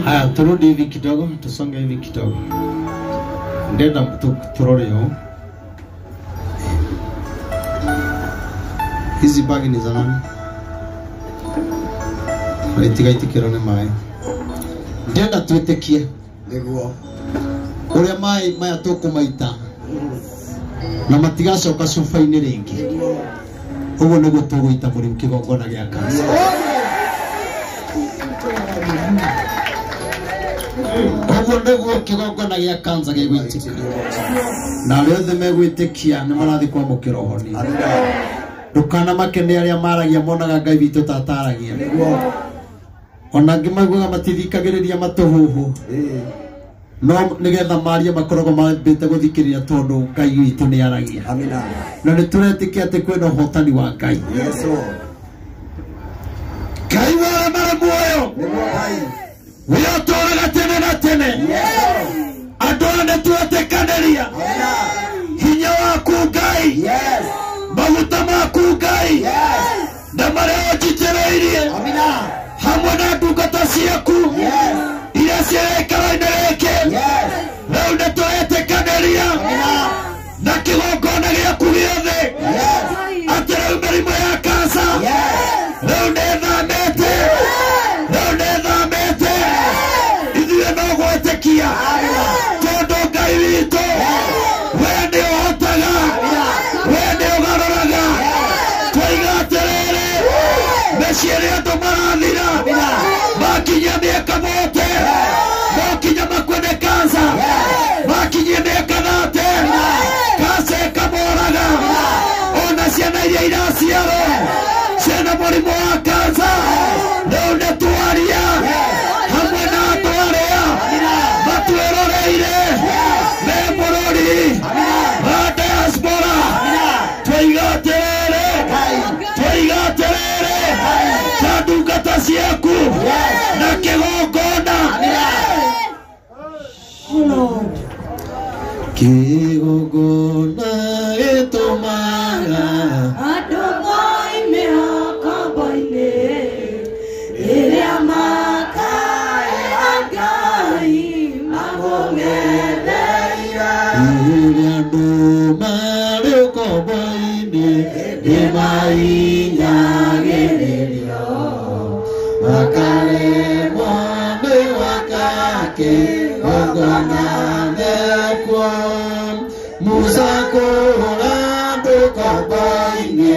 [SPEAKER 1] Haya, turudi hivi kidogo, tusonge hivi kidogo. Ndenda turore yo. Hizi bagi ni za nani? Itigaitĩkĩrwo nĩ maĩ. Ndenda twĩtĩkie ũrĩa maĩ maya tũkũmaita na matigacoka cuba-inĩ rĩngĩ. Ũguo nĩguo tũgũita mũrĩmu kĩgongona gĩa kansa.
[SPEAKER 5] Ogo ndego kigongona gya kanza gigwitika. Na rĩothe megwĩtĩkia nĩ marathi kwamũkĩra ũhoni. Ndũkana makene arĩa maragia monaga Ngai witũ tataragia. Ona ngĩmaiguaga matithikagĩrĩria matũhũhũ. No nĩgetha maria makoragwo mambĩte gũthikĩrĩria tondũ Ngai witũ nĩ aragia. Amina. Na nĩ tũretĩkia atĩ kwĩna ũhotani wa Ngai. Yes Lord.
[SPEAKER 1] Ngai wa mara muoyo. Wĩyo tũraga tene na tene. Andũ nĩ twetĩkanĩria. Hinya waku Ngai. Maguta maku Ngai. Na marĩa ũnjitĩrĩirie. Hamwe na ndungata ciaku. Iria ciĩkaraine gĩkĩ. Rĩu nĩ twetĩkanĩria. Na kĩgongona gĩaku gĩothe. Atĩ rĩu mĩrimũ ya kansa. Rĩu nĩ thamĩte. Rĩu nĩ thamĩte. Ithuĩ no gwĩtĩkia. Tondũ Ngai witũ. Wee nĩ ũhotaga. Wee nĩ ũgarũraga. Twoiga atĩrĩrĩ. Mĩciĩ ĩrĩa andũ marathira. Makinyia mĩaka mote. Mokinya makue nĩ kansa. Makinyia mĩaka thate. Kansa ĩkamoraga. Ona ciana iria iraciarwo. Ciana mũrimũ wa kansa. Rĩu nĩ twaria. Hamwe na andũ arĩa matwĩroreire. Me bũrũri wa diaspora. Twoiga atĩrĩrĩ. Twoiga atĩrĩrĩ. Ta ndungata ciaku. Na kĩgongona.
[SPEAKER 5] Kĩgongona gĩtũmaga
[SPEAKER 3] andũ moime kambo-inĩ rĩrĩa makaĩra Ngai mamũng'etheire.
[SPEAKER 5] Rĩrĩa andũ marĩ ũkombo-inĩ nĩmahinyagĩrĩrio makaremwo nĩ gwaka kĩgongona gĩakwo. Musa kũhũra andũ kombo-inĩ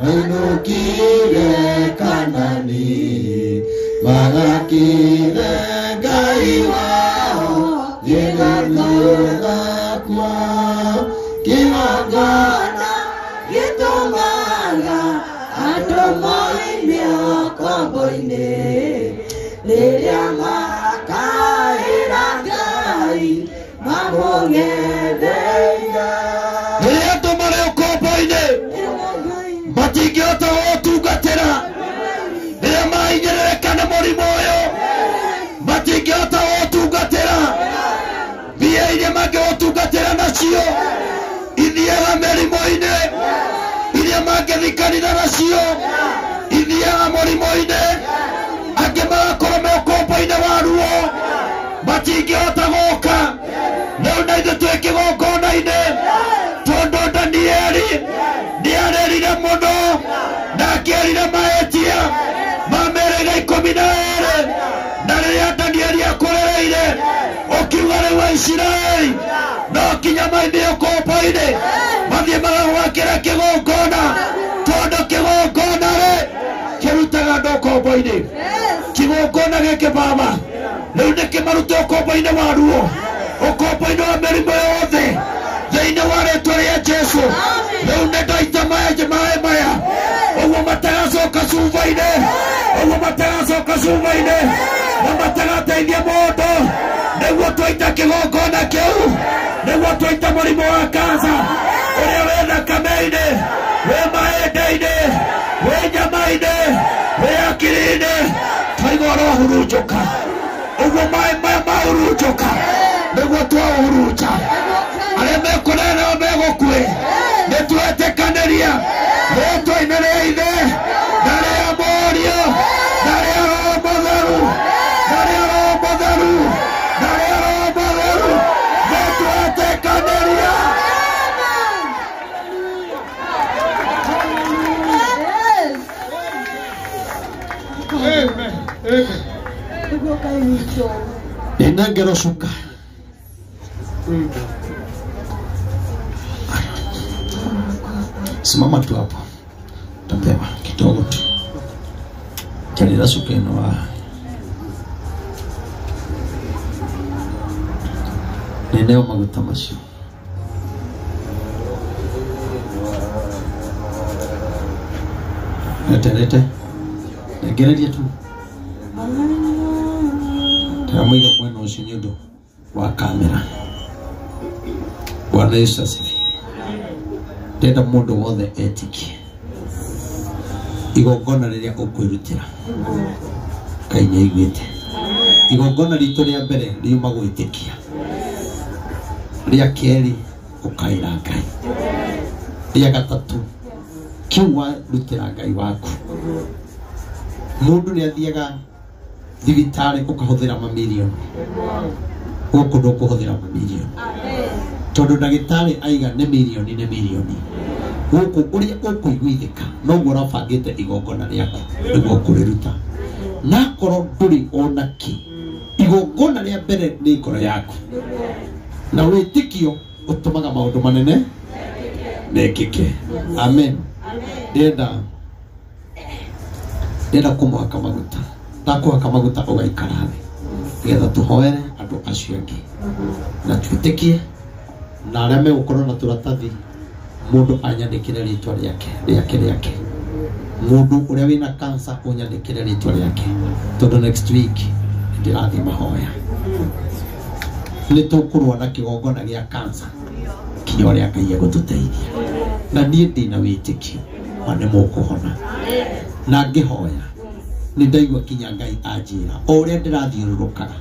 [SPEAKER 5] mainũkire Kanani magakĩre Ngai wao gĩgagĩra kwao. Kĩgongona
[SPEAKER 3] gĩtũmaga andũ moime kombo-inĩ rĩrĩa makaĩra Ngai mamũng'etheire.
[SPEAKER 1] Rĩrĩa andũ marĩ ũkombo-inĩ matingĩhota gũtungatĩra. Rĩrĩa mahinyĩrĩrĩka nĩ mũrimũ ũyũ matingĩhota gũtungatĩra. Mbia iria mangĩgũtungatĩra nacio ithiaga mĩrimũ-inĩ. Iria mangĩthikanĩra nacio ithiaga mũrimũ-inĩ. Angĩ magakorwo me ũkombo-inĩ wa ruo matingĩhota gũka. Rĩu na ithuĩ twĩ kĩgongona-inĩ. Tondũ Danieli nĩarerire mũno na akĩerire mahĩtia ma mĩhĩrĩga 12. Na rĩrĩa Danieli akũrereire ũkiuga rĩu Aisiraeli no kinya maime ũkombo-inĩ mathiĩ magagwakĩra kĩgongona. Tondũ kĩgongona-rĩ kĩrutaga andũ ũkombo-inĩ. Kĩgongona gĩkĩ baba rĩu nĩkĩmarute ũkombo-inĩ wa ruo. Ũkombo-inĩ wa mĩrimũ yothe thĩinĩ wa rĩĩtwa rĩa Jesũ. Rĩu nĩndaita maĩ maya ũguo matagacoka cuba-inĩ. Ũguo matagacoka cuba-inĩ na matagateithia mũndũ. Nĩguo twaita kĩgongona kĩu. Nĩguo twaita mũrimũ wa kansa ũrĩa wĩ thakame-inĩ, wĩ mahĩndĩ-inĩ, wĩ nyama-inĩ, wĩ akiri-inĩ. Twaiga ũrohurunjũka. Ũguo maĩ maya mahurunjũka. Nĩguo twahurunja. Arĩa mekũrera megũkue. Nĩtwetĩkanĩria rĩĩtwa-inĩ rĩa Ithe na rĩa Mũriũ na rĩa Roho Mũtheru na rĩa Roho Mũtheru na rĩa Roho Mũtheru. Nĩtwetĩkanĩria.
[SPEAKER 5] Nina ngero cuka. Simama tu hapo. Tapewa kidogo tu. Kalila suka ino
[SPEAKER 1] eneo maguta macio Nete ngereria tu Taramuiga mwena ucio nĩ ũndũ wa kamera Bwana Yesu asifiwe Ndenda mũndũ wothe etikie igongona rĩrĩa ũkwĩrutĩra Ngai nĩaiguĩte igongona ritũ rĩa mbere riuma gwĩtĩkia rĩa kerĩ ũkaĩra Ngai rĩa gatatũ kiu warutĩra Ngai waku mũndũ nĩathiaga thibitarĩ ũkahũthĩra mamirioni gũkũ ndũkũhũthĩra mamirioni tondũ ndagĩtarĩ aiga nĩ milioni gũkũ ũrĩa ũkũiguithĩka noguo ũrabangĩte igongona rĩaku nĩguo kũrĩruta na korwo ndũrĩ ona kĩ igongona rĩa mbere nĩ ngoro yaku na wĩtĩkio ũtũmaga maũndũ manene mekĩke amen ndenda kũmũhaka maguta ndakũhaka maguta ũgaikara thĩ nĩgetha tũhoere andũ acio angĩ na twĩtĩkie na arĩa megũkorwo na tũratathi mũndũ anyandĩkĩre rĩtwa rĩake mũndũ ũrĩa wĩna cancer ũnyandĩkĩre rĩtwa rĩake tondũ next week ndĩrathiĩ mahoya nĩtũkũrũa na kĩgongona gĩa cancer kinya ũrĩa Ngai egũtũteithia na niĩ ndĩna wĩtĩkio na nĩ mũkũhona na ngĩhoya nĩ ndaigua kinya Ngai anjĩra o ũrĩa ndĩrathiũrũrũkaga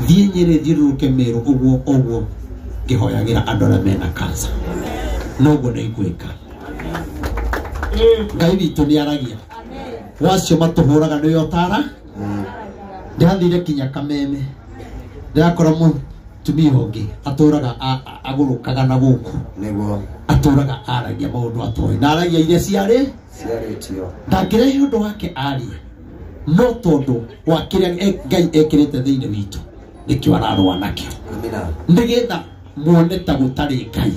[SPEAKER 1] thiĩ Nyĩrĩ thiũrũrũke Meru ũguo ngĩhoyagĩra andũ arĩa mena cancer noguo nĩngwĩka Ngai witũ nĩaragia wacio matũhũraga nĩwe ũtara ndĩrathire kinya Kameme ndĩrakora mũtumia ũngĩ atũraga agũrũkaga na gũkũ nĩguo atũraga aragia maũndũ atoĩ na aragia iria ciarĩtio ndangĩrehe ũndũ wake aria no tondũ wa kĩrĩa Ngai ekĩrĩte thĩinĩ witũ nĩkĩo ararũa nakĩo nĩgetha muone ta gũtarĩ Ngai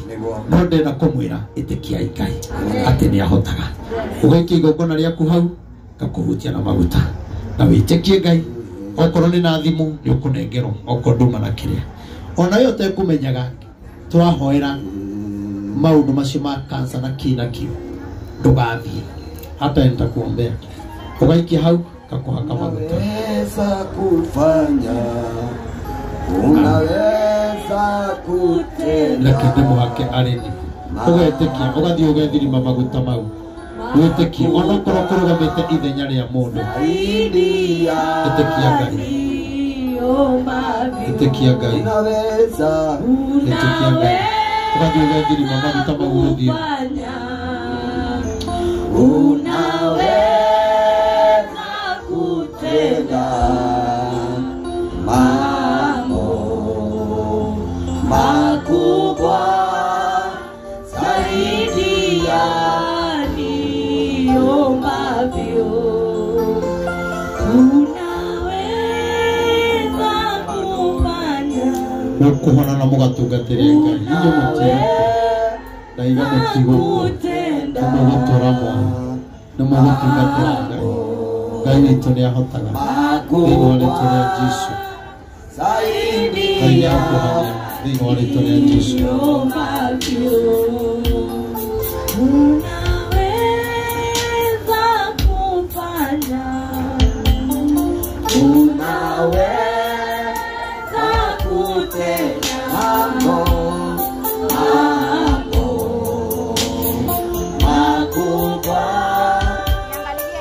[SPEAKER 1] no ndenda kũmwĩra ĩtĩkiai Ngai atĩ nĩahotaga ũgaikia igongona rĩaku hau ngakũhutia na maguta na wĩtĩkie Ngai okorwo nĩ na thimũ nĩũkũnengerwo okorwo nduma na kĩrĩa ona yo tekũmenyaga tũrahoera maũndũ macio ma cancer na kĩo ndũgathiĩ hata nitakuombea ũgaikia hau ngakũhaka maguta unaweza kutenda lakini ndĩmũhake arĩni ũgetĩkia ũgathiĩ ũgethirima maguta mau wĩtĩkie onokorwo kũrũgamĩte ithenya rĩa mũndũ ĩtĩkia Ngai unaweza ĩtĩkia Ngai ũgathiĩ ũgethirima maguta mau ũthiĩ unaweza kutenda makubwa zaidi ya niombavyo unaweza kufanya ũkũhona na mũgatungatĩre Ngai inyuĩ mũtĩe na igamũtigwo mũgũtũra mwana na mũgũtungatĩra Ngai witũ nĩahotaga thĩinĩ wa rĩtwa rĩa Jesũ Ngai nĩakũhonia thĩinĩ wa rĩtwa rĩa Jesũ
[SPEAKER 3] unaweza kutenda mambo makubwa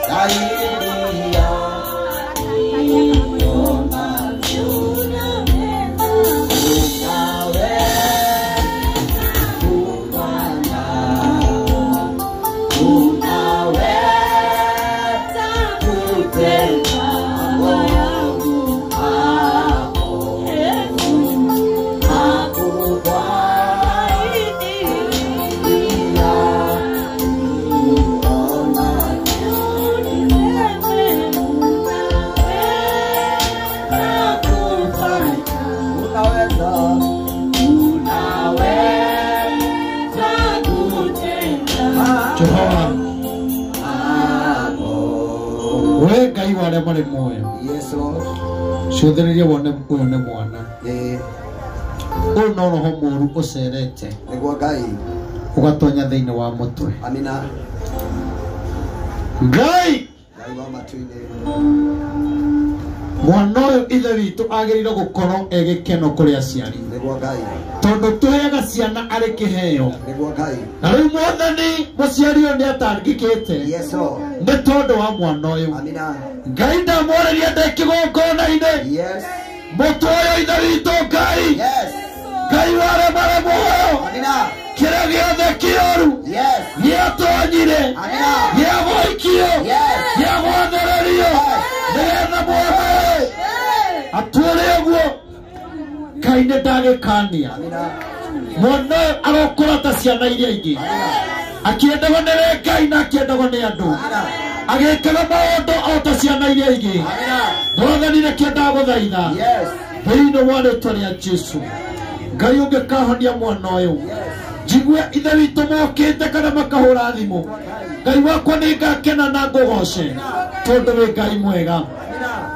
[SPEAKER 3] zaidi ya
[SPEAKER 1] Ngai wale marĩ muoyo. Yes Lord. Ciũthĩrĩrie wone ũyũ nĩ mwana.
[SPEAKER 5] Uno roho moru ucerete.
[SPEAKER 2] Niguo Ngai.
[SPEAKER 5] Ugatonya thiini wa mutwe.
[SPEAKER 2] Amina.
[SPEAKER 5] Ngai.
[SPEAKER 2] Ngai wa matu-ini.
[SPEAKER 5] Mwana uyu ithe witu agirire gukorwo egikeno kuri aciari.
[SPEAKER 2] Niguo Ngai.
[SPEAKER 5] Tondu tuheaga ciana ari kiheo.
[SPEAKER 2] Niguo Ngai.
[SPEAKER 5] Na riu mwathani muciari uyu ni atangikite.
[SPEAKER 2] Yes Lord.
[SPEAKER 5] Ni tondu wa mwana uyu.
[SPEAKER 2] Amina.
[SPEAKER 5] Ngai ndamworeria ndi kigongona-ini.
[SPEAKER 2] Yes.
[SPEAKER 5] Mutwe uyu ithe witu Ngai.
[SPEAKER 2] Yes.
[SPEAKER 5] Ngai waremare muoyo.
[SPEAKER 2] Amina.
[SPEAKER 5] Kira giothe kioru.
[SPEAKER 2] Yes.
[SPEAKER 5] Giatonyire.
[SPEAKER 2] Amina.
[SPEAKER 5] Giagwikio.
[SPEAKER 2] Yes.
[SPEAKER 5] Giagwathererio. Nigetha mwana atwire uguo. Ngai nĩ ndagĩkania.
[SPEAKER 2] Amina.
[SPEAKER 5] Mwana arokũra ta ciana iria ingĩ. Akĩendagwo nĩ Ngai na akĩendagwo nĩ andũ. Agĩkaga maũndũ o ta ciana iria ingĩ. Mwathani nĩkĩo ndagũthaitha.
[SPEAKER 2] Yes.
[SPEAKER 5] Thĩinĩ wa rĩĩtwa rĩa Jesũ. Ngai ũngĩkahonia mwana ũyũ. Njigue ithe witũ mokĩte kana makahũra thimũ. Ngai wakwa nĩ ngakena na ngũgoce. Tondũ wĩ Ngai mwega.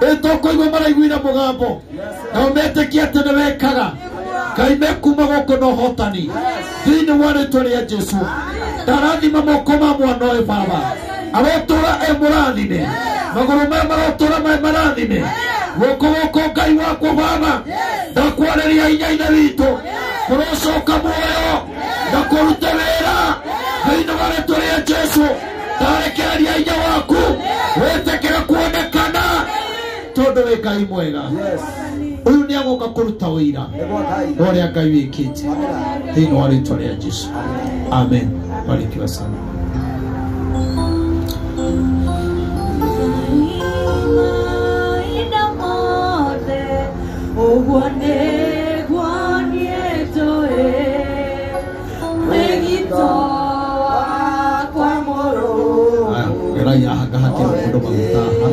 [SPEAKER 5] Tũkũigua maraiguire mũgambo. Na ũmetĩkia atĩ nĩ wekaga. Ngai mekuma gũkũ na ũhotani. Thĩinĩ wa rĩĩtwa rĩa Jesũ. Ndarathima moko ma mwana ũyũ Baba. Arotũra e mũrathime. Magũrũ maya marotũra me marathime. Guoko gũkũ Ngai wakwa Baba. Ndakwarĩria hinya ithe witũ. Kũrocoka muoyo. Na kũruta wĩra. Thĩinĩ wa rĩĩtwa rĩa Jesũ. Ndarekereria hinya waku. Wĩtĩkĩre kuonekana. Tondũ wĩ Ngai mwega. Uyu nĩ agoka kũruta wĩra ũrĩa Ngai wĩkĩte thĩinĩ wa rĩĩtwa rĩa Jesũ. Amen. Barikiwa sana. Raya hagahati mũndũ magutaha.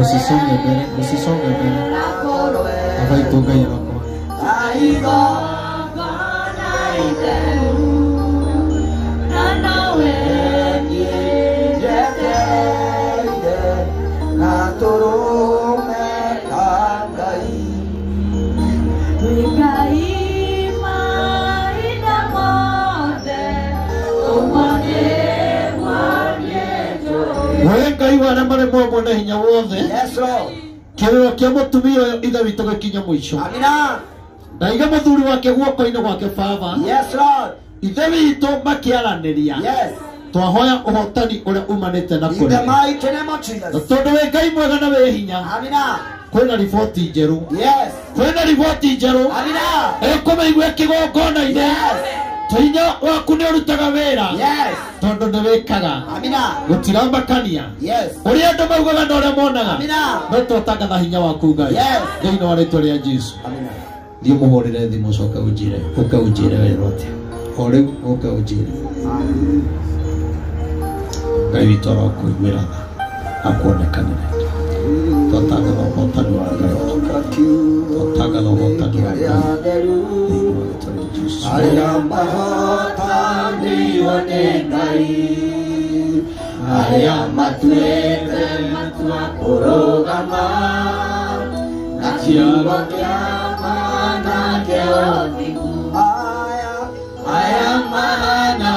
[SPEAKER 5] Usisonge mbele, usisonge mbele. Hapa itoka yako. Ngai waremare mwene hinya wothe.
[SPEAKER 2] Yes Lord.
[SPEAKER 5] Kĩrĩro kĩa mũtumia ũyũ ithe witũ gĩkinya mũico.
[SPEAKER 2] Amina.
[SPEAKER 5] Ndaiga mũthuri wake guoko-inĩ gwake Baba.
[SPEAKER 2] Yes Lord.
[SPEAKER 5] Ithe witũ makĩaranĩria.
[SPEAKER 2] Yes.
[SPEAKER 5] Twahoya ũhotani ũrĩa umanĩte na kũrĩ.
[SPEAKER 2] In the mighty name of Jesus.
[SPEAKER 5] Tondũ wĩ Ngai mwega na wĩ hinya.
[SPEAKER 2] Amina.
[SPEAKER 5] Kwĩna riboti njerũ.
[SPEAKER 2] Yes.
[SPEAKER 5] Kwĩna riboti njerũ.
[SPEAKER 2] Amina.
[SPEAKER 5] Ĩkũmĩigua kĩgongona-inĩ.
[SPEAKER 2] Yes.
[SPEAKER 5] Hinya waku nĩ ũrutaga wĩra.
[SPEAKER 2] Yes.
[SPEAKER 5] Tondũ nĩ wĩkaga.
[SPEAKER 2] Amina.
[SPEAKER 5] Gũtiramakania.
[SPEAKER 2] Yes.
[SPEAKER 5] Ũrĩa andũ maugaga na ũrĩa monaga.
[SPEAKER 2] Amina.
[SPEAKER 5] No twatangatha hinya waku Ngai.
[SPEAKER 2] Yes.
[SPEAKER 5] Thĩinĩ wa rĩĩtwa rĩa Jesũ.
[SPEAKER 2] Amina.
[SPEAKER 5] Thiĩ mũhũrĩre thimũ ũcoke ũnjĩre wĩra ũtĩa. O rĩu ũke ũnjĩre. Ngai witũ arokũiguĩra tha akuonekanĩre. Twatangatha ũhotani wa Ngai. Twatangatha ũhotani wa Ngai. Thĩinĩ wa rĩĩtwa rĩa Jesũ.
[SPEAKER 2] Arĩa mahotaniwo nĩ Ngai, arĩa matuĩte matua kũrũgama na kiugo kĩa mwanake ũthingu. Aya mahana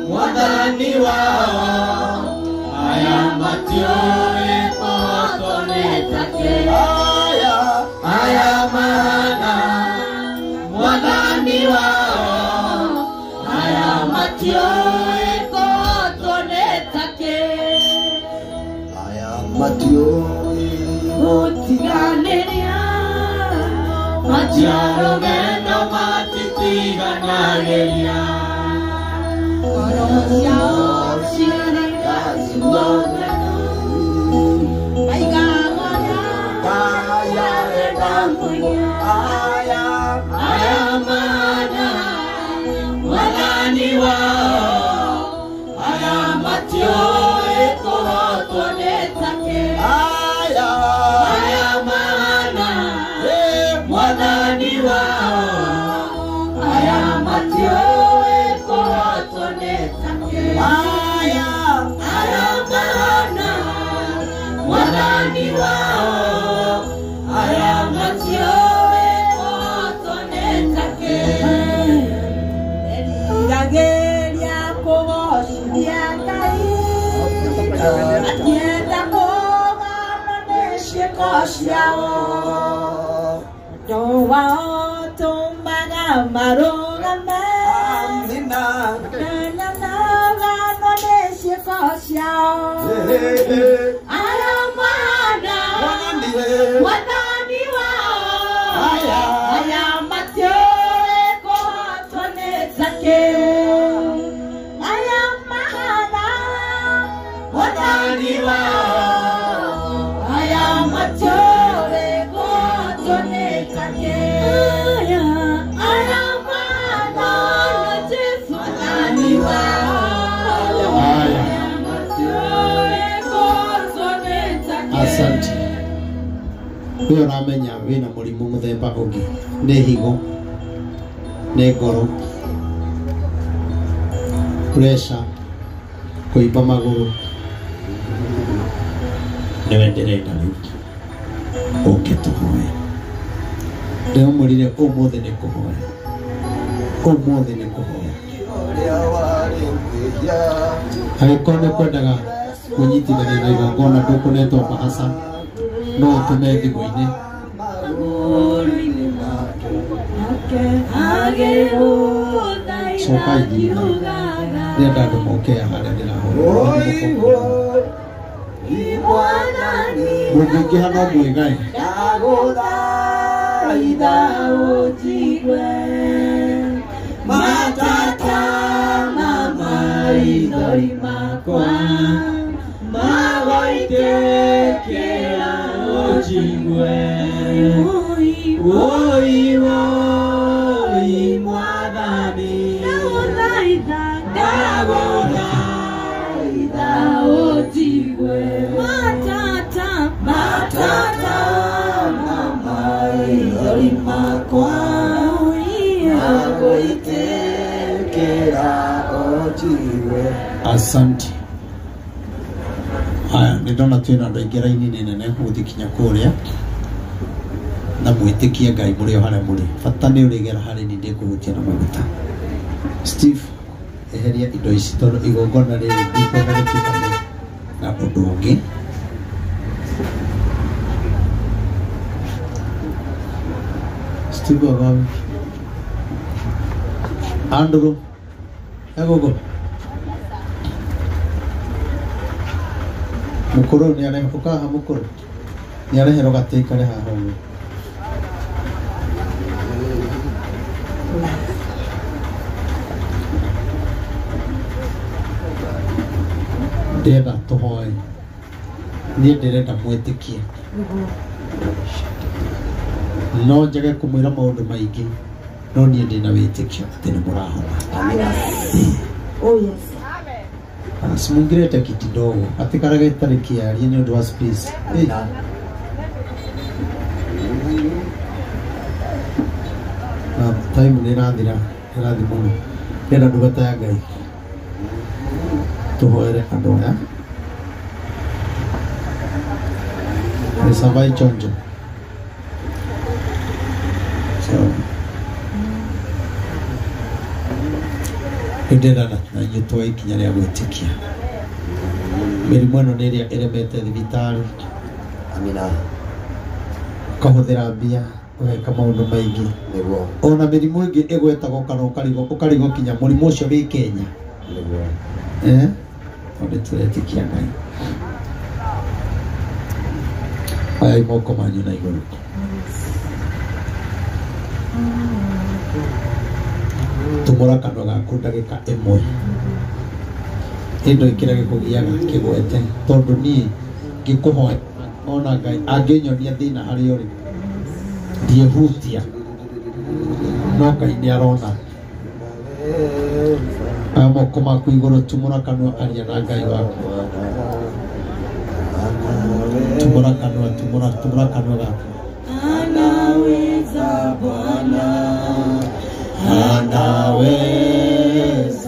[SPEAKER 2] mwathani wao, aya matiũĩ kũhotwo nĩ take. Aya mahana mwathani wao, aya matiũĩ kũhotwo nĩ take. Aya matiũĩ gũtiganĩria, matiarũgendo matitiganagĩria. Ngoro ciao cirĩ ciothe maigagwo kayarenda kũiya. Aya mana mwathani wao, aya matiũĩ kũhotwo nĩ take. Aya mana mwathani wao, aya matiũĩ kũhotwo nĩ take. Aya mana mwathani wao,
[SPEAKER 3] Atienda kogano neshiko ciao Noa otumaga marugame Amina Nana nogano neshiko ciao Aramana Wanani wao Aya matyo ekotonezake Aya mahana Wanani wao Aya matyo ekotonezake Aya mahana Jesu Wanani wao Aya matyo ekotonezake
[SPEAKER 5] Asante. Huyo ramenya wina murimu muthemba ungi ni higo ni ngoro pressure kuiba maguru niwe ndirenda riu ukituhoya ndio murire umuthi ni kuhoya umuthi ni kuhoya agikone kwendaga kunyitithania na igongona ndukunetwo bahasa no utume thimũ-inĩ coka ihinda ndĩrenda andũ moke harĩa ndĩrahũra mũngĩingĩha no mwĩgae
[SPEAKER 3] matata mamaithori makwa magoitekera ojigwe oi mwathani ndagũthaitha ojigwe matata mamaithori makwa magoitekera ojigwe.
[SPEAKER 5] Asante. Haya, nindona twina andũ aingĩ raini nene gũthikinya kũrĩa na mwĩtĩkie Ngai mũrĩ o harĩa mũrĩ. Bata nĩ ũrĩgera harĩ ni ndĩkũhutia na maguta. Steve, eheria indo ici tondũ igongona rĩrĩ ndikwenda rĩtuĩkane na ũndũ ũngĩ. Steve agawi. Andrew, egogo. Mukuru ni arehe ukaha mukuru ni arehe gatĩ kare haha ũguo ndĩrenda tũhoe niĩ ndĩrenda mwĩtĩkie no njage kũmwĩra maũndũ maingĩ no niĩ ndĩna wĩtĩkio atĩ nĩ mũrahona.
[SPEAKER 3] Oh yes.
[SPEAKER 5] Simungirete kiti ndogo atikaraga itariki ya ni ũndũ wa space. Time nĩ ĩrathira mũno. Ndĩrenda ndungata ya Ngai tũhoere andũ aya nĩ savai chonjo ndĩrenda na inyuĩ twoe ikinya rĩa gwĩtĩkia mĩrimũ ĩno nĩ ĩrĩa ĩremete thibitarĩ. Amina. Ũkahũthĩra mbia ũgeka maũndũ maingĩ ona mĩrimũ ĩngĩ ĩgwetagwo kana ũkarigwo kinya mũrimũ ũcio wĩ Kenya tondũ tũretĩkia Ngai. Aya moko manyu na igũrũ. Tumũra kanua gaku ndagĩka ĩmwe ĩndo ĩkĩra gĩkũgiaga kĩgwete tondũ niĩ ngĩkũhoya ona Ngai angĩnyonia thĩna harĩa ũrĩ ndiehutia no Ngai nĩ arona. Aya moko maku igũrũ tumũra kanua aria na Ngai waku. Tumũra kanua gaku.
[SPEAKER 3] Anaweza Bwana,
[SPEAKER 5] anaweza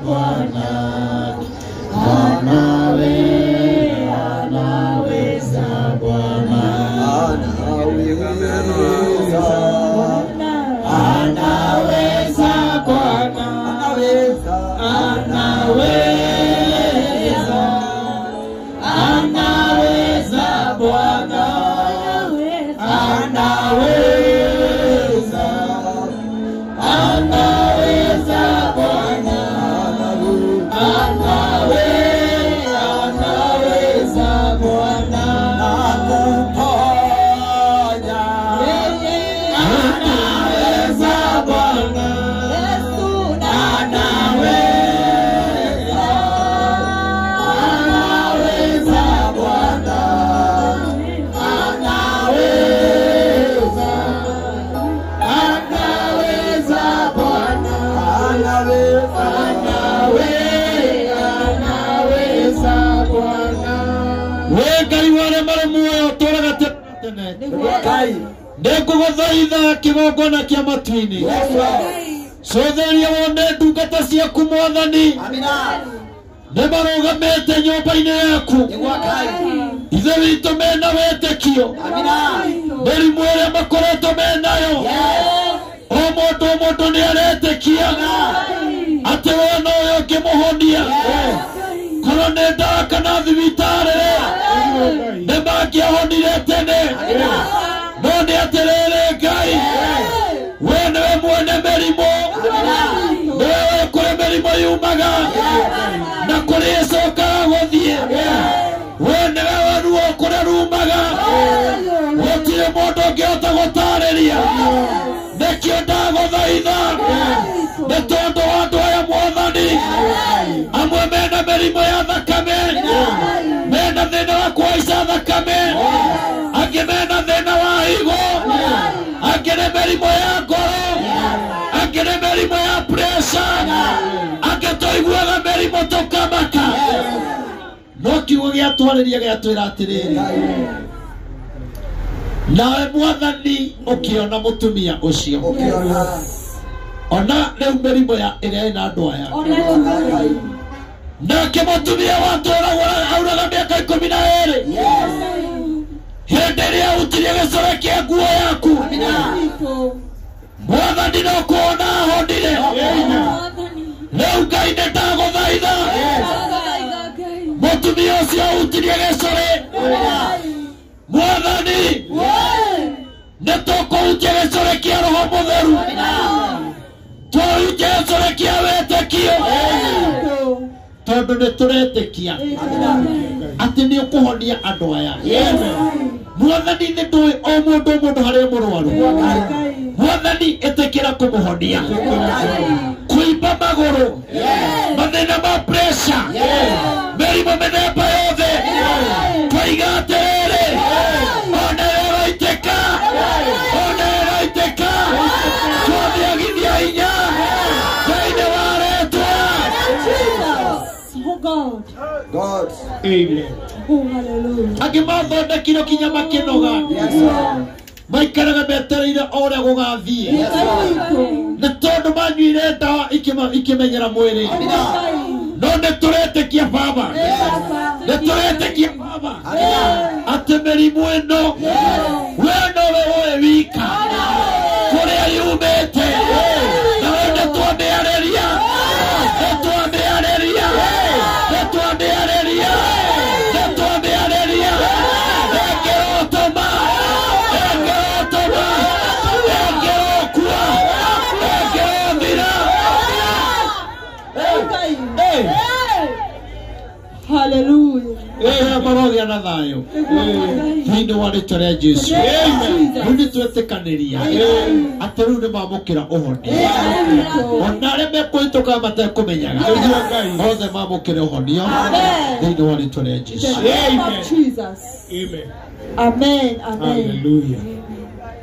[SPEAKER 5] Bwana, anaweza Bwana, anaweza Bwana, Anaweza Bwana, anaweza, anaweza Bwana, anaweza Bwana, nakuponya, anaweza Bwana,
[SPEAKER 1] ndekuguthaitha kigongona kia matu-ini cotheria wone ndungata ciaku Mwathani nimarugamite nyumba-ini yaku ithe witũ mena wĩtĩkio mĩrimũ ĩrĩa makoretwo menayo o mũndũ nĩaretĩkia atĩ we no ũyũ ũngĩmũhonia korwo nĩ ndawa kana thibitarĩ nĩmangĩahonire tene no nĩ atĩrĩrĩ Ngai we nĩwe mwene mĩrimũ nĩwe kũrĩ mĩrimũ yumaga na kũrĩ ĩcokaga gũthiĩ we nĩwe waruo kũrĩa rumaga gũtirĩ mũndũ ũngĩhota gũtarĩria nĩkĩo ndagũthaitha nĩ tondũ wa andũ aya Mwathani amwe mena mĩrimũ ya thakame mena thĩna wa kũhaica thakame angĩ mena thĩna wa higo angĩ nĩ mĩrimũ ya ngoro angĩ nĩ mĩrimũ ya pressure angĩ tũiguaga mĩrimũ tũkamaka no kiugo gĩatwarĩria gĩatwĩra atĩrĩrĩ nawe Mwathani ũkĩona mũtumia ũcio ona rĩu mĩrimũ ĩrĩa ĩna andũ aya nake mũtumia watũragwo auraga mĩaka 12 hĩndĩ ĩrĩa utirie gĩcore kĩa nguo yaku Mwathani no kuona ahonire rĩu Ngai nĩndagũthaitha mũtumia ũcio utirie gĩcore Mwathani nĩtũkũhutia gĩcore kĩa Roho Mũtheru tũhutie gĩcore kĩa wĩtĩkio tondũ nĩtũretĩkia atĩ nĩũkũhonia andũ aya Mwathani nĩndũĩ o mũndũ harĩa mũrwaru Mwathani ĩtĩkĩra kũmũhonia kũimba magũrũ mathĩna ma pressure mĩrimũ mĩthemba yothe twaiga atĩrĩrĩ ona ĩroitĩka twathiagithia hinya thĩinĩ wa rĩĩtwa
[SPEAKER 5] God.
[SPEAKER 3] Amen.
[SPEAKER 5] Oh, hallelujah.
[SPEAKER 1] angĩ mathondekirwo kinya makĩnoga maikaraga metereire o ũrĩa gũgathiĩ nĩ tondũ manyuire ndawa ikĩmenyera mwĩrĩ no nĩtũretĩkia Baba nĩtũretĩkia Baba atĩ mĩrimũ ĩno we nowe ũĩ wika kũrĩa yumĩte na we nĩtwamĩarĩria
[SPEAKER 5] Hallelujah.
[SPEAKER 1] Marogia na thayo thĩinĩ wa rĩĩtwa rĩa Jesũ rĩu nĩtwetĩkanĩria atĩ rĩu nĩmamũkĩra ũhoni ona arĩa mekũhĩtũka matekũmenyaga othe mamũkĩre ũhonio thĩinĩ wa rĩĩtwa rĩa Jesũ.
[SPEAKER 5] Amen. Amen.
[SPEAKER 3] Hallelujah.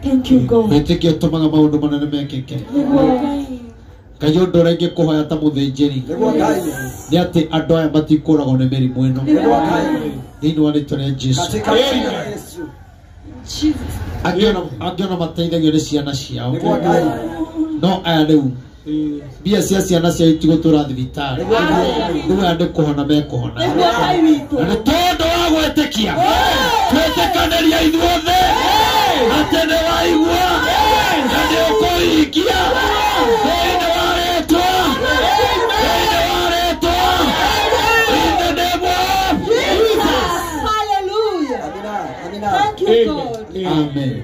[SPEAKER 5] Thank you, God.
[SPEAKER 1] Wĩtĩkio ũtũmaga maũndũ manene mekĩke. Ngai ũndũ ũrĩa ingĩkũhoya ta mũthĩnjĩri nĩ atĩ andũ aya matikũragwo nĩ mĩrimũ ĩno thĩinĩ wa rĩĩtwa rĩa Jesũ. Angĩona mateithagio nĩ ciana ciao no aya rĩu mbia cia ciana ciao itigũtũra thibitarĩ rĩu aya nĩ kũhona mekũhona na nĩ tondũ wa gwĩtĩkia twĩtĩkanĩria ithuothe atĩ nĩ waigua na nĩ ũkũhingia thĩinĩ wa rĩĩtwa
[SPEAKER 5] Amen.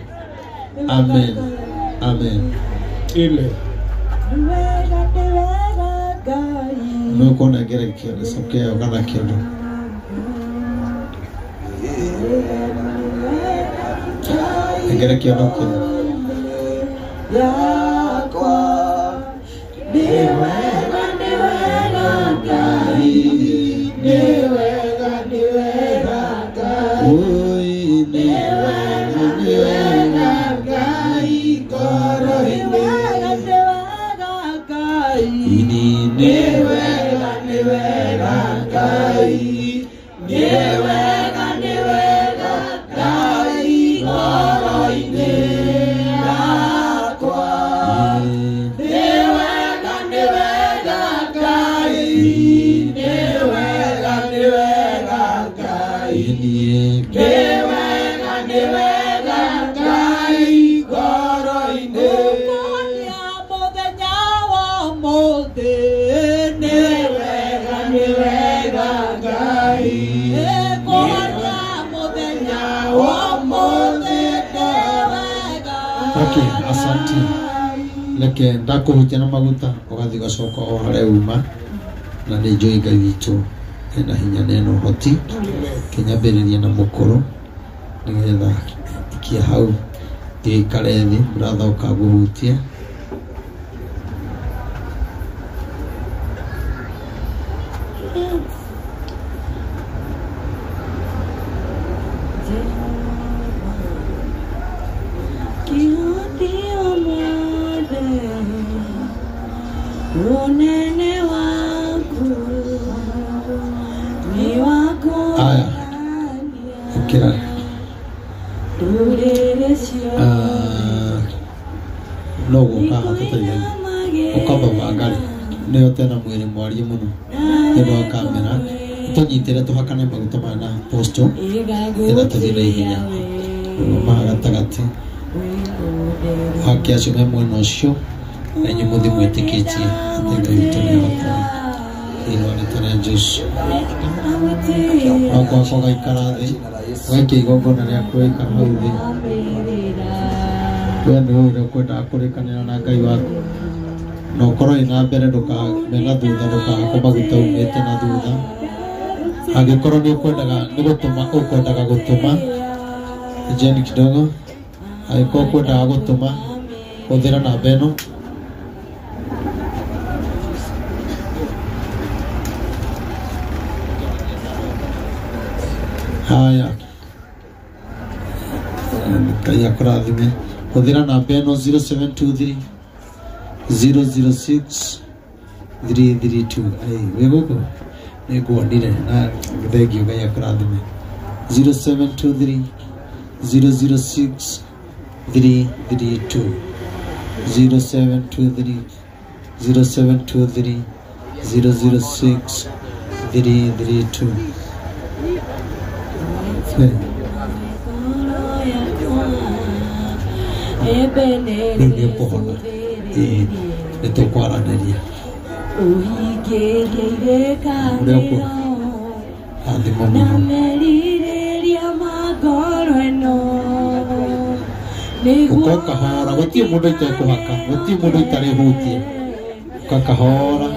[SPEAKER 5] Amen. Amen.
[SPEAKER 1] Amen.
[SPEAKER 5] No kona gere kio soke ogana kio. Gere kio no kio. Okay, asante. Leke ndako hutena maguta ogathi gacoka o haria uma na ni njui Ngai witũ ena hinya neno hoti kinyambĩrĩria na mũkũrũ nigetha ikia hau ikare thĩ mũratha ũkaguhutia no gũka hatũteithagia ũkamba mangari nĩyo tena mwĩrĩ mwarie mũno hĩndĩ wa kamera tũnyitĩre tũhakane maguta maya na posto nĩgetha tũthiĩ na ihenya maha gatagatĩ hake acio me mwena ũcio na inyuĩ mũthiĩ mwĩtĩkĩtie atĩ Ngai witũ nĩahota thĩinĩ wa rĩĩtwa rĩa Jesũ wako wako gaikara thĩ weke igongona rĩaku waikara hau thĩ we nĩ ũĩ ũkwendaga kũrĩkanĩra na Ngai waku na ũkorwo ĩna mbere ndũkamena thutha ndũkagakwo maguta umĩte na thutha angĩkorwo nĩ ũkwendaga gũtũma Jeni kidogo angĩkorwo ũkwendaga gũtũma hũthĩra namba ĩno haya Ngai akũrathime hũthĩra namba ĩno 0723 006 332 wĩ gũkũ nĩ nguonire na thengiũ Ngai akũrathime 0723 006 332 0723 006 332 nĩ ũkũhona nĩ tũkwaranĩria ũrĩa ũkũ athima mũno ũkakahora gũtirĩ mũndũ itekũhaka gũtirĩ mũndũ itarĩ hutie ũkakahora